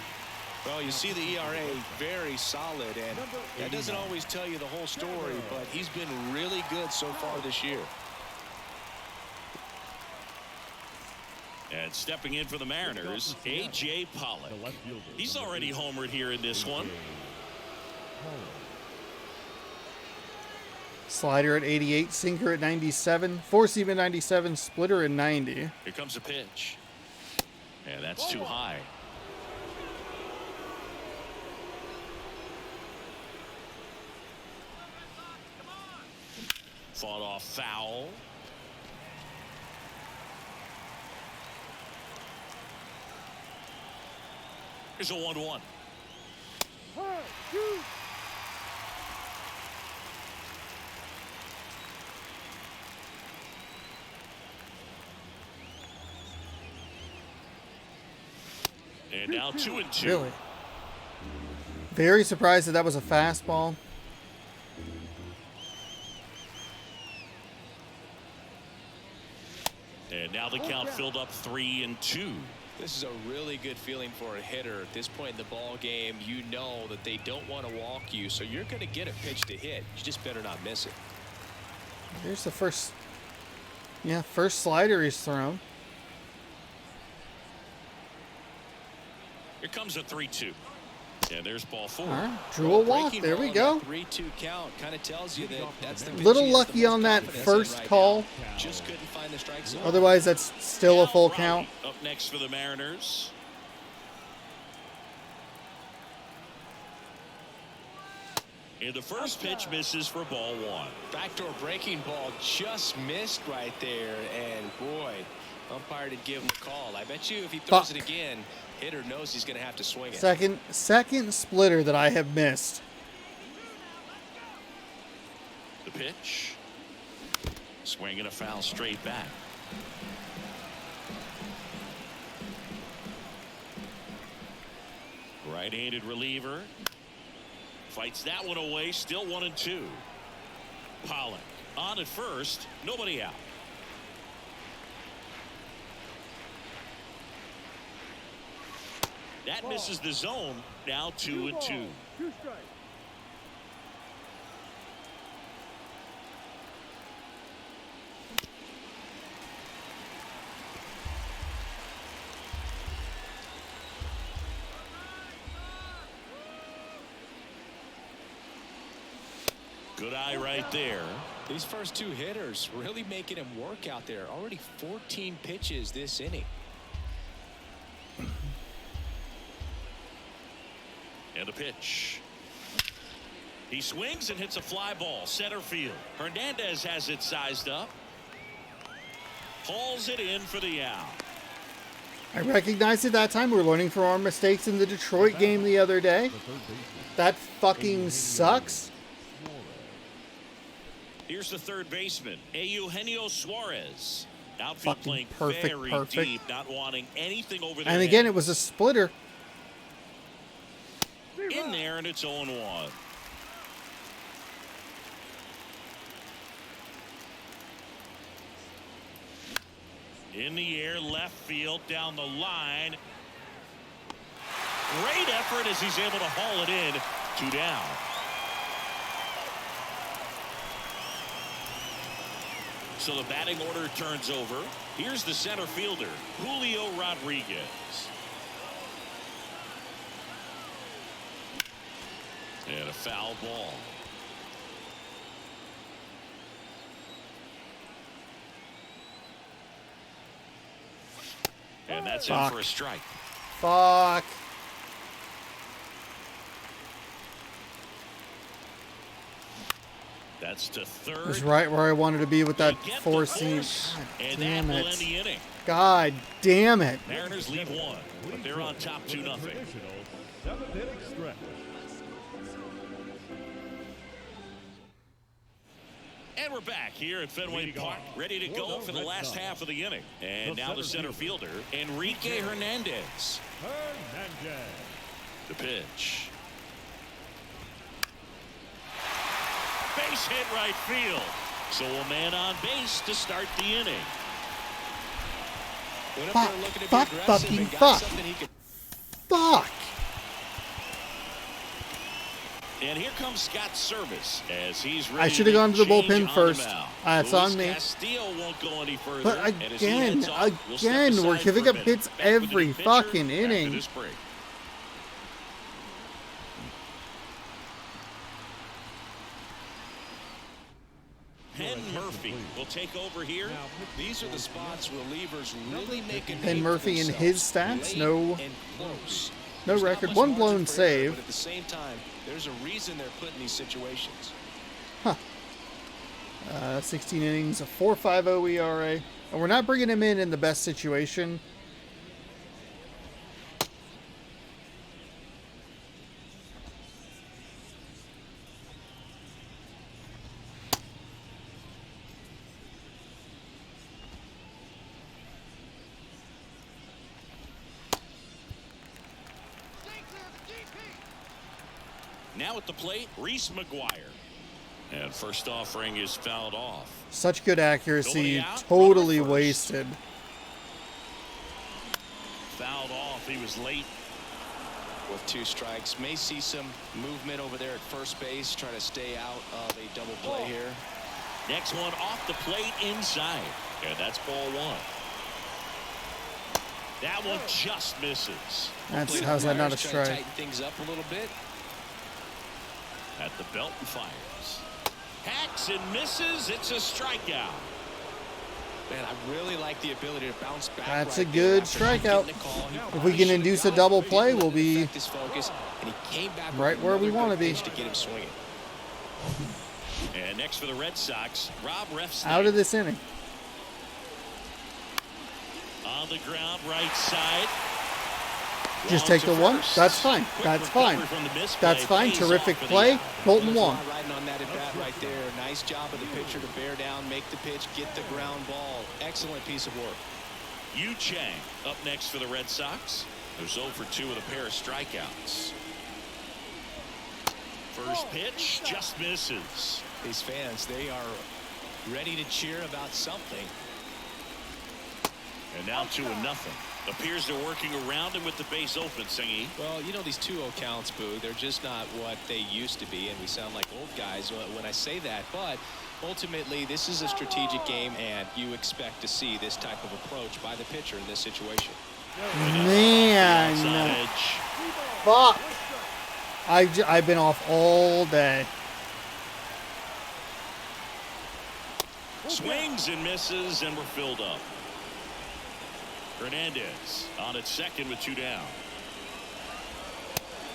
Well, you see the ERA very solid, and that doesn't always tell you the whole story, but he's been really good so far this year. And stepping in for the Mariners, A.J. Pollock. He's already homered here in this one. Slider at 88, sinker at 97, four-seam at 97, splitter at 90. Here comes a pitch. And that's too high. Fought off foul. Here's a 1-1. And now 2-2. Really? Very surprised that that was a fastball. And now the count filled up 3-2. This is a really good feeling for a hitter. At this point in the ball game, you know that they don't want to walk you, so you're going to get a pitch to hit. You just better not miss it. Here's the first slider he's thrown. Here comes a 3-2. And there's ball 4. All right, drew a walk. There we go. 3-2 count kind of tells you that that's the Little lucky on that first call. Just couldn't find the strike zone. Otherwise, that's still a full count. Up next for the Mariners. And the first pitch misses for ball 1. Backdoor breaking ball just missed right there, and boy, umpire did give him a call. I bet you if he throws it again, hitter knows he's going to have to swing it. Second splitter that I have missed. The pitch. Swinging a foul straight back. Right-handed reliever. Fights that one away. Still 1-2. Pollock on at first. Nobody out. That misses the zone. Now 2-2. 2 strikes. Good eye right there. These first 2 hitters really making him work out there. Already 14 pitches this inning. And a pitch. He swings and hits a fly ball center field. Hernandez has it sized up. Hauls it in for the out. I recognized it that time. We're learning from our mistakes in the Detroit game the other day. That fucking sucks. Here's the third baseman, Eugenio Suarez. Outfield Fucking playing very deep, not wanting anything over there. And again, it was a splitter. In there, and it's 0-1. In the air, left field, down the line. Great effort as he's able to haul it in. 2 down. So the batting order turns over. Here's the center fielder, Julio Rodriguez. And a foul ball. And that's in for a strike. Fuck. That's to third. It was right where I wanted to be with that four seam. God damn it. God damn it. Mariners lead 1, but they're on top 2-0. And we're back here at Fenway Park, ready to go for the last half of the inning. And now the center fielder, Enrique Hernandez. The pitch. Base hit right field. So a man on base to start the inning. Fuck. And here comes Scott Service as he's ready. I should have gone to the bullpen first. That's Luis on me. Castillo won't go any further. But again, we'll step aside we're giving for a up minute. hits Back with the every new pitcher fucking after inning. this break. Penn Murphy will take over here. These are the spots relievers really make a Penn name Murphy for in his themselves. stats, Late no and close. no There's not record. much One margin blown for error, save. but at the same time, there's a reason they're put in these situations. 16 innings, a 4.50 ERA. And we're not bringing him in the best situation. Now at the plate, Reese McGuire. And first offering is fouled off. Such good accuracy, Nobody out, totally runner first. wasted. Fouled off. He was late. With 2 strikes, may see some movement over there at first base, try to stay out of a double play here. Next one off the plate inside. And that's ball 1. That one just misses. How's that not a Trying to strike? tighten things up a little bit. At the belt and fires. Hacks and misses. It's a strikeout. Man, I really like the ability to bounce back. That's right a good there after strikeout. getting the call. He If we probably can should've induce got a it, double but he play, was we'll able to be affect his focus, and he came back with right where we another want to good be. pitch to get him swinging. And next for the Red Sox, Rob Refsnyder. Out of this inning. On the ground, right side. Just Long take to the one. first. That's fine. Quick That's fine. recovery from the misplay. That's fine. Pays Terrific off for the play. out. Colton won. Riding on that at bat right there. Nice job of the pitcher to bear down, make the pitch, get the ground ball. Excellent piece of work. Yu Chang up next for the Red Sox. They're 0 for 2 with a pair of strikeouts. First pitch just misses. These fans, they are ready to cheer about something. And now 2-0. Appears they're working around him with the base open, Singy. Well, you know, these 2-0 counts, Boo, they're just not what they used to be, and we sound like old guys when I say that. But ultimately, this is a strategic game, and you expect to see this type of approach by the pitcher in this situation. Man. Outside edge. Fuck. I've been off all day. Swings and misses, and we're filled up. Hernandez on at second with 2 down.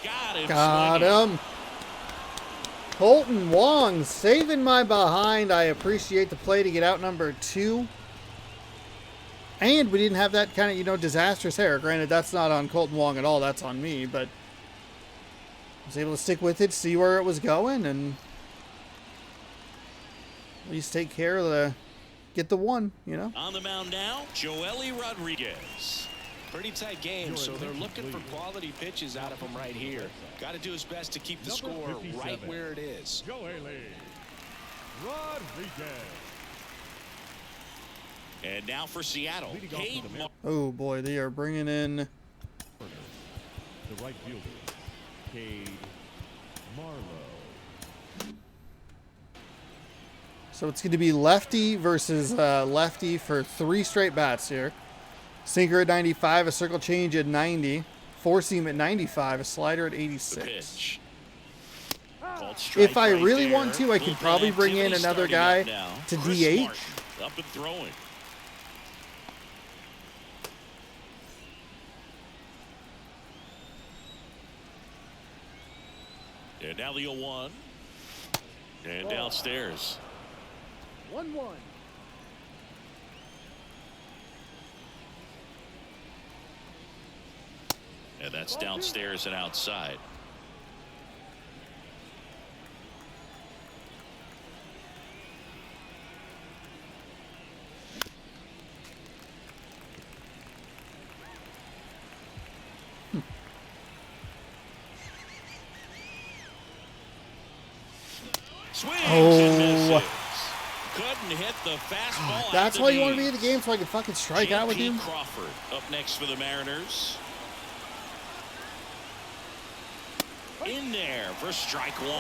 Got him. Got swinging. him. Colton Wong saving my behind. I appreciate the play to get out number 2. And we didn't have that kind of, disastrous error. Granted, that's not on Colton Wong at all. That's on me. But I was able to stick with it, see where it was going, and at least take care of get the 1, On the mound now, Joely Rodriguez. Pretty tight game, so they're looking for quality pitches out of him right here. Got to do his best to keep the score right where it is. Joely Rodriguez. And now for Seattle, Oh boy, they are bringing in The right fielder, Cade Marlowe. So it's going to be lefty versus lefty for 3 straight bats here. Sinker at 95, a circle change at 90, 4-seam at 95, a slider at 86. pitch. If I really want to, I could probably bring in another guy to DH. Up and throwing. And now the 0-1. And downstairs. 1-1. And that's downstairs and outside. Swings and misses. Couldn't hit the fastball. That's why you want to be in the game, so I can fucking strike out with J.P. him. Crawford up next for the Mariners. In there for strike 1.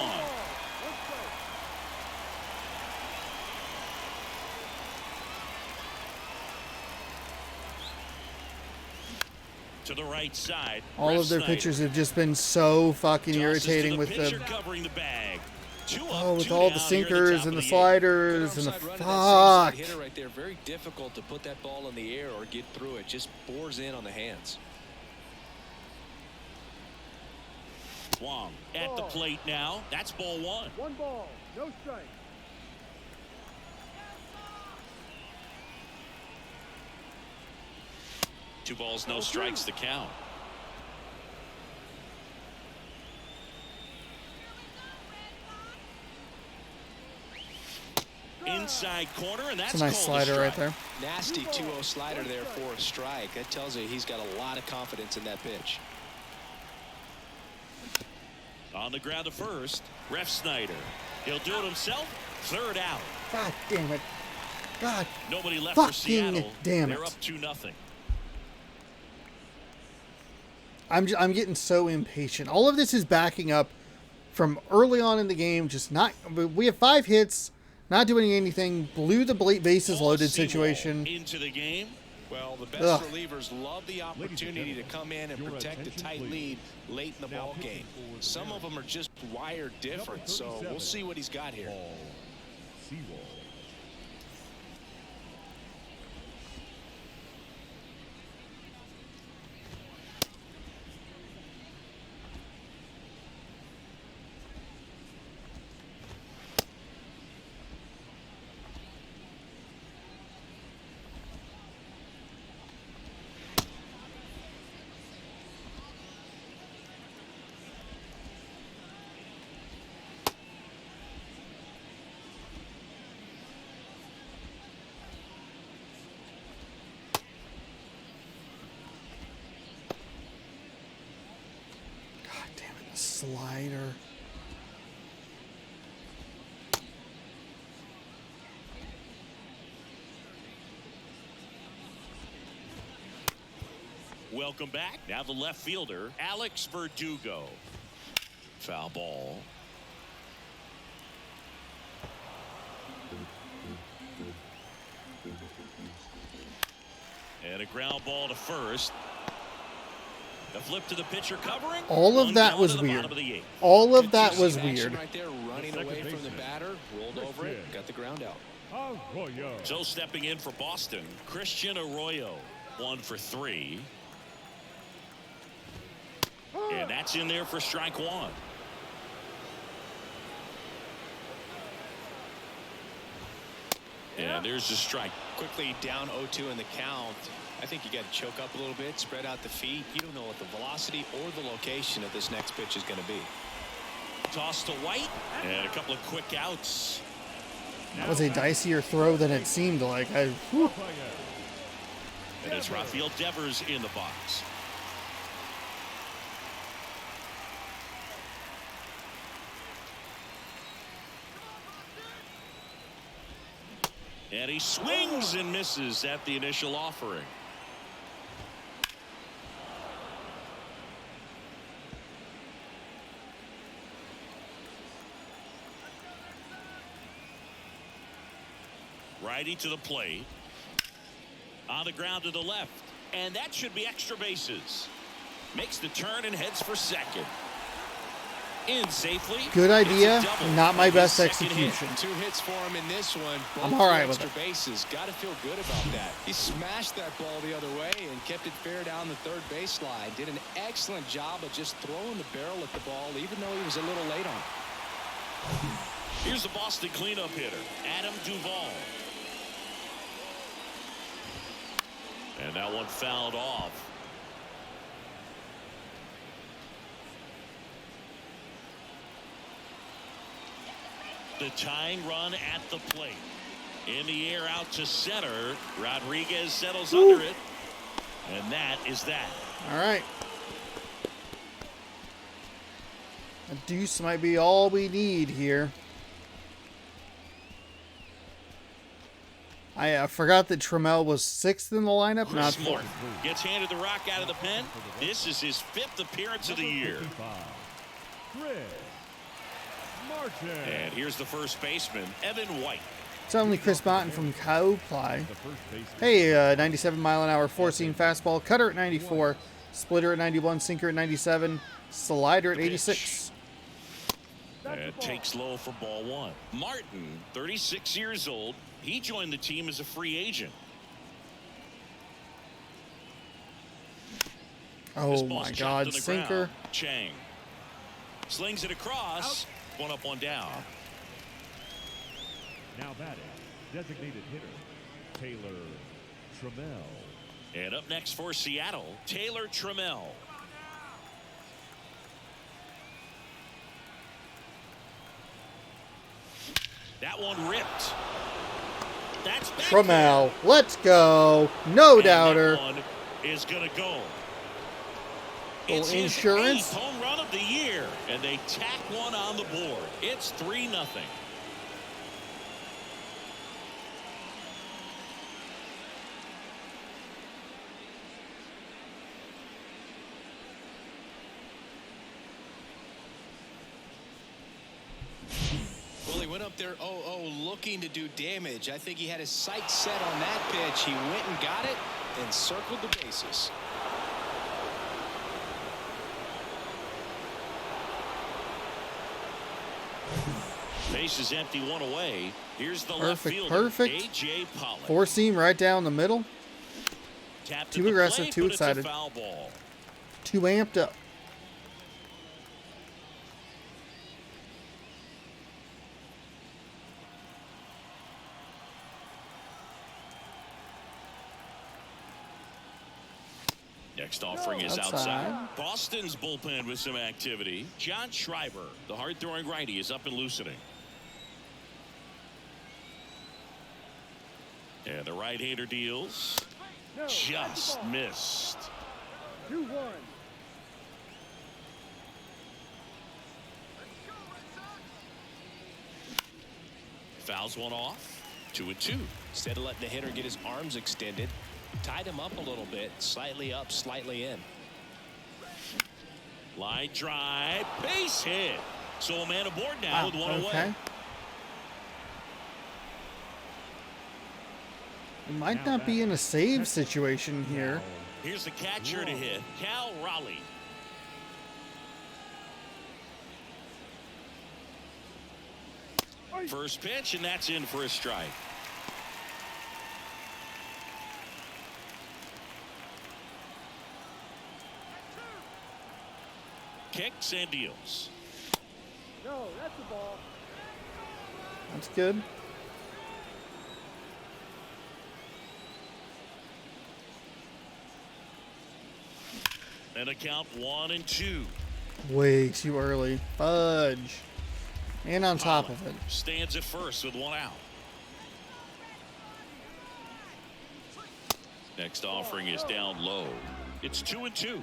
To the right side. All of their pitchers have just been so fucking irritating with the covering the bag. with all the sinkers and the sliders and the fuck. Hitter right there, very difficult to put that ball in the air or get through it. Just bores in on the hands. Wong at the plate now. That's ball 1. 1 ball, no strike. Two balls, no strikes, the count. Inside corner, and that's It's a nice slider right there. Nasty 2-0 slider there for a strike. That tells you he's got a lot of confidence in that pitch. On the ground to first, Ref Snyder. He'll do it himself. 3rd out. God damn it. God. Nobody left for Fucking Seattle. damn it. They're up 2-0. I'm getting so impatient. All of this is backing up from early on in the game. Just not. We have 5 hits, not doing anything. Blew the bases loaded situation. Into the game. Well, the best relievers love the opportunity to come in and protect a tight lead late in the ball game. Some of them are just wired different, so we'll see what he's got here. Slider. Welcome back. Now the left fielder, Alex Verdugo. Foul ball. And a ground ball to first. The flip to the pitcher covering. All of that was weird. All of that was weird. Right there, running away from the batter, rolled over it, got the ground out. So stepping in for Boston, Christian Arroyo, 1 for 3. And that's in there for strike 1. And there's the strike. Quickly down 0-2 in the count. I think you got to choke up a little bit, spread out the feet. You don't know what the velocity or the location of this next pitch is going to be. Toss to White, and a couple of quick outs. That was a dicier throw than it seemed like. Whew. And it's Rafael Devers in the box. And he swings and misses at the initial offering. Righty to the plate. On the ground to the left. And that should be extra bases. Makes the turn and heads for second. In safely. Good idea. Not my best execution. 2 hits for him in this one. I'm all right with extra it. bases. Got to feel good about that. He smashed that ball the other way and kept it fair down the third baseline. Did an excellent job of just throwing the barrel at the ball, even though he was a little late on it. Here's the Boston cleanup hitter, Adam Duvall. And that one fouled off. The tying run at the plate. In the air out to center. Rodriguez settles under it. And that is that. All right. A deuce might be all we need here. I forgot that Trammell was 6th in the lineup, not Chris 4th. Morton gets handed the rock out of the pen. This is his 5th appearance of the year. Chris Martin. And here's the first baseman, Evan White. It's only Chris Martin from Cowply. Hey, 97 mile an hour, 4-seam fastball, cutter at 94, splitter at 91, sinker at 97, slider at 86. And takes low for ball 1. Martin, 36 years old. He joined the team as a free agent. Oh my God, sinker. Ground. Chang slings it across. Out. 1 up, 1 down. Now batting, designated hitter, Taylor Trammell. And up next for Seattle, Taylor Trammell. That one ripped. That's Trammell, let's go. No doubter. That one is going to go. It's insurance. His 8th home run of the year, and they tack one on the board. It's 3-0. Well, he went up there 0-0 looking to do damage. I think he had his sights set on that pitch. He went and got it and circled the bases. Base is empty, 1 away. Here's the left fielder, Perfect. A.J. Pollock. 4-seam right down the middle. Tapped Too at the aggressive, plate, too but it's a excited. foul ball. Too amped up. Next offering is Outside. outside. Boston's bullpen with some activity. John Schreiber, the hard-throwing righty, is up and loosening. And the right-hander deals. Just missed. 2-1. Fouls one off. 2-2. Instead of letting the hitter get his arms extended, tied him up a little bit, slightly up, slightly in. Line drive, base hit. So a man aboard now with 1 okay. away. We might not be in a save situation here. Here's the catcher to hit, Cal Raleigh. First pitch, and that's in for a strike. Kicks and deals. No, that's the ball. That's good. And a count 1-2. Way too early. Fudge. And on top of it. Stands at first with one out. Next offering is down low. It's 2-2.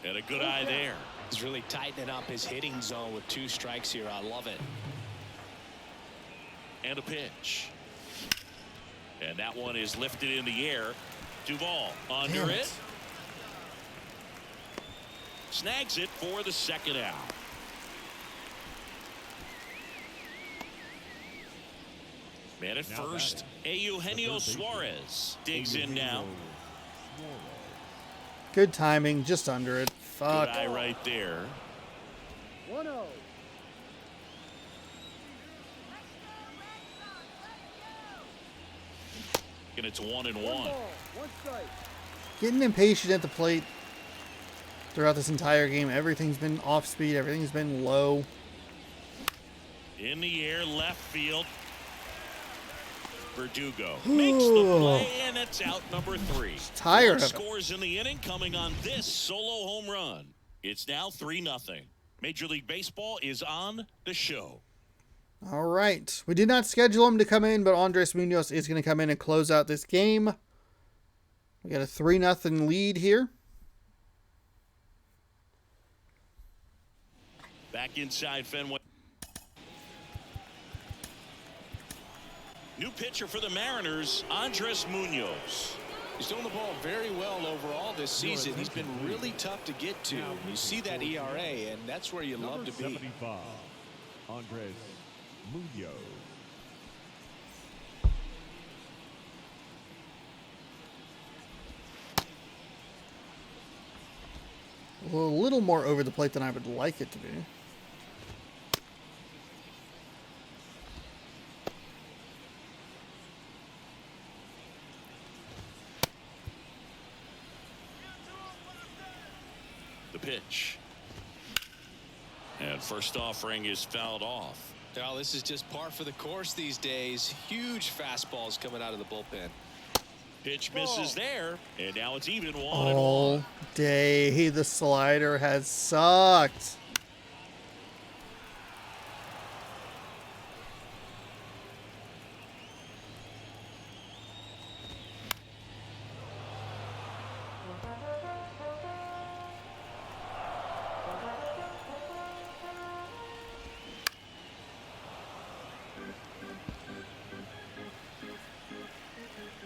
And a good eye there. He's really tightening up his hitting zone with 2 strikes here. I love it. And a pitch. And that one is lifted in the air. Duvall under it. Snags it for the second out. Man at first, Eugenio Suarez digs in now. Good timing, just under it. Fuck. Good eye right there. 1-0. And it's 1-1. 1 strike. Getting impatient at the plate throughout this entire game. Everything's been off speed. Everything's been low. In the air, left field. Verdugo makes the play, and it's out number 3. Tired of it. Scores in the inning coming on this solo home run. It's now 3-0. Major League Baseball is on the show. All right. We did not schedule him to come in, but Andres Munoz is going to come in and close out this game. We got a 3-0 lead here. Back inside Fenway. New pitcher for the Mariners, Andres Munoz. He's doing the ball very well overall this season. He's been really tough to get to. You see that ERA, and that's where you love to be. 75, Andres Munoz. A little more over the plate than I would like it to be. The pitch. And first offering is fouled off. Now, this is just par for the course these days. Huge fastballs coming out of the bullpen. Pitch misses there, and now it's even 1-1. All day, the slider has sucked.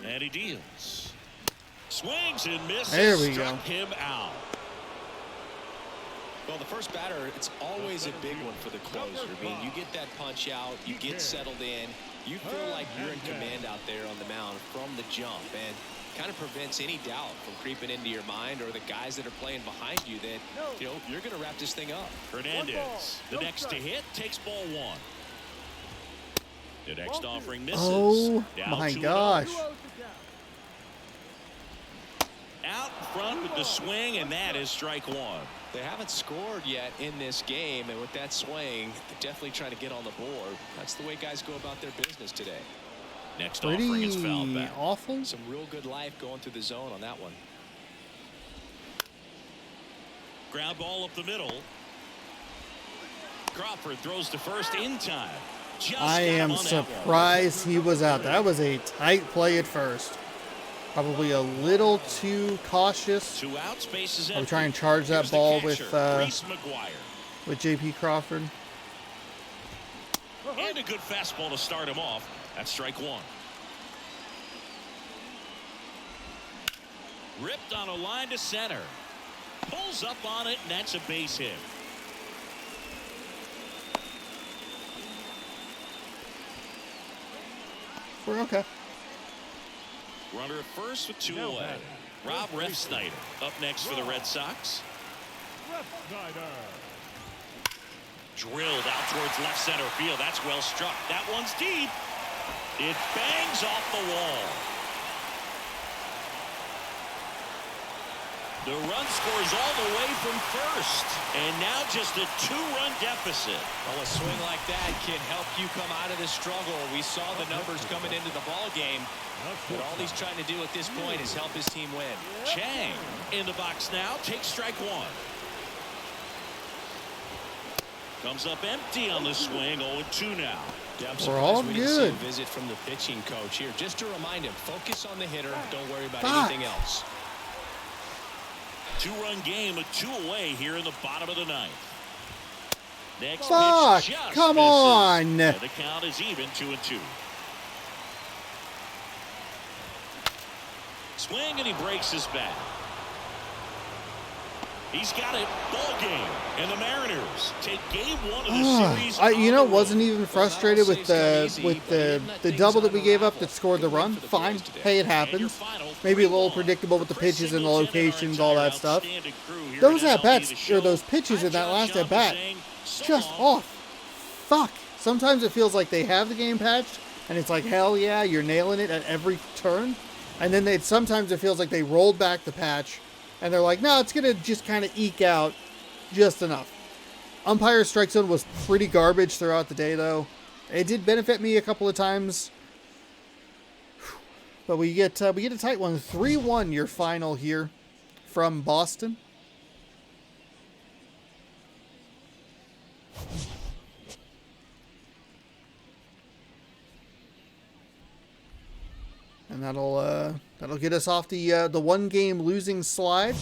And he deals. Swings and misses. There we Struck go. him out. Well, the first batter, it's always a big one for the closer. I mean, you get that punch out, you get settled in, you feel like you're in command out there on the mound from the jump, and kind of prevents any doubt from creeping into your mind or the guys that are playing behind you that, you know, you're going to wrap this thing up. Hernandez, the next to hit, takes ball 1. The next offering misses. Oh Down my 2-0. gosh. Out in front with the swing, and that is strike 1. They haven't scored yet in this game, and with that swing, they're definitely trying to get on the board. That's the way guys go about their business today. Next offering is fouled Pretty back. awful. Some real good life going through the zone on that one. Ground ball up the middle. Crawford throws to first in time. Just I got him am on that one. surprised he was out. That was a tight play at first. Probably a little too cautious. 2 outs, bases I'll empty. try and charge that Here's the ball catcher, Reese McGuire. with J.P. Crawford. And a good fastball to start him off. That's strike 1. Ripped on a line to center. Pulls up on it, and that's a base hit. We're okay. Runner at first with 2 away. Rob Refsnyder up next for the Red Sox. Snyder. Drilled out towards left center field. That's well struck. That one's deep. It bangs off the wall. The run scores all the way from first. And now just a 2-run deficit. Well, a swing like that can help you come out of this struggle. We saw the numbers coming into the ball game. But all he's trying to do at this point is help his team win. Chang in the box now. Takes strike one. Comes up empty on the swing. 0-2 now. Yeah, I'm We're all surprised we didn't see a good. visit from the pitching coach here. Just to remind him, focus on the hitter. Don't worry about Fuck. anything else. 2-run game, a 2 away here in the bottom of the ninth. Next Fuck, pitch just come misses. on. And the count is even, 2-2. Swing, and he breaks his bat. He's got it. Ball game. And the Mariners take game 1 of the series. You on know, the wasn't road. even frustrated with the double that we gave up that scored the run. Fine. Hey, it happens. Maybe a little predictable with the pitches and the locations, all that stuff. Those at-bats, or those pitches in that last at-bat, just off. Fuck. Sometimes it feels like they have the game patched, and it's like, hell yeah, you're nailing it at every turn. And then sometimes it feels like they rolled back the patch, and they're like, no, it's going to just kind of eke out just enough. Umpire's strike zone was pretty garbage throughout the day, though. It did benefit me a couple of times. But we get a tight one. 3-1 your final here from Boston. And that'll get us off the 1-game losing slide.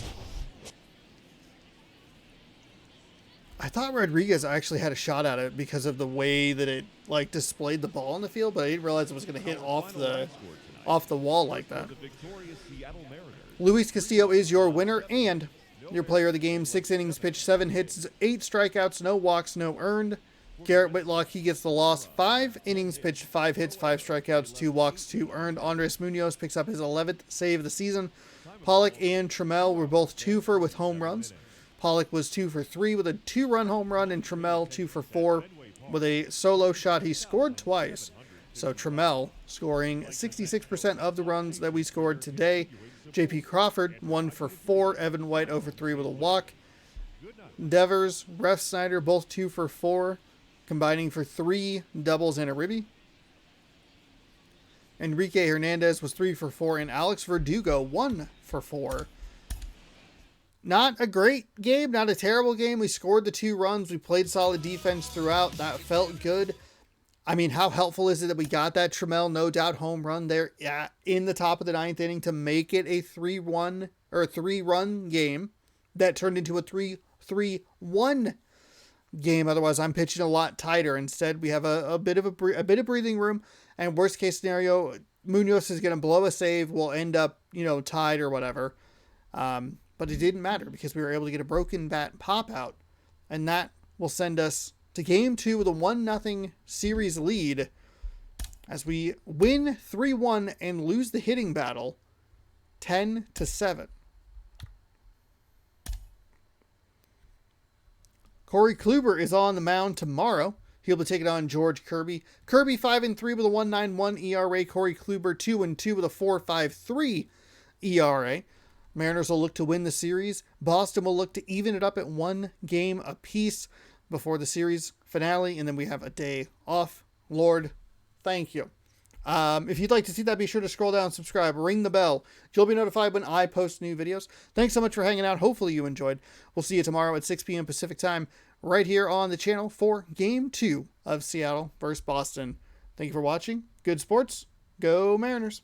I thought Rodriguez actually had a shot at it because of the way that it like displayed the ball on the field, but I didn't realize it was going to hit off the wall like that. Luis Castillo is your winner and your player of the game. 6 innings pitched, 7 hits, 8 strikeouts, no walks, no earned. Garrett Whitlock, he gets the loss. 5 innings pitched, 5 hits, 5 strikeouts, 2 walks, 2 earned. Andres Munoz picks up his 11th save of the season. Pollock and Trammell were both 2-for with home runs. Pollock was 2 for 3 with a 2-run home run, and Trammell 2 for 4 with a solo shot. He scored twice. So Trammell scoring 66% of the runs that we scored today. J.P. Crawford 1 for 4. Evan White 0 for 3 with a walk. Devers, Ref Snyder both 2 for 4, combining for 3 doubles and a ribby. Enrique Hernandez was 3 for 4, and Alex Verdugo 1 for 4. Not a great game, not a terrible game. We scored the 2 runs. We played solid defense throughout. That felt good. I mean, how helpful is it that we got that Trammell no doubt home run there in the top of the 9th inning to make it a 3-1 or a 3-run game that turned into a 3-1 game. Otherwise, I'm pitching a lot tighter. Instead, we have a bit of breathing room, and worst case scenario, Munoz is going to blow a save. We'll end up, tied or whatever. But it didn't matter because we were able to get a broken bat pop out, and that will send us to game 2 with a 1-0 series lead as we win 3-1 and lose the hitting battle 10-7. Corey Kluber is on the mound tomorrow. He'll be taking on George Kirby. Kirby 5-3 with a 1.91 ERA. Corey Kluber 2-2 with a 4.53 ERA. Mariners will look to win the series. Boston will look to even it up at 1 game apiece before the series finale, and then we have a day off. Lord, thank you. If you'd like to see that, be sure to scroll down, subscribe, ring the bell. You'll be notified when I post new videos. Thanks so much for hanging out. Hopefully you enjoyed. We'll see you tomorrow at 6 p.m. Pacific time right here on the channel for Game 2 of Seattle versus Boston. Thank you for watching. Good sports. Go Mariners.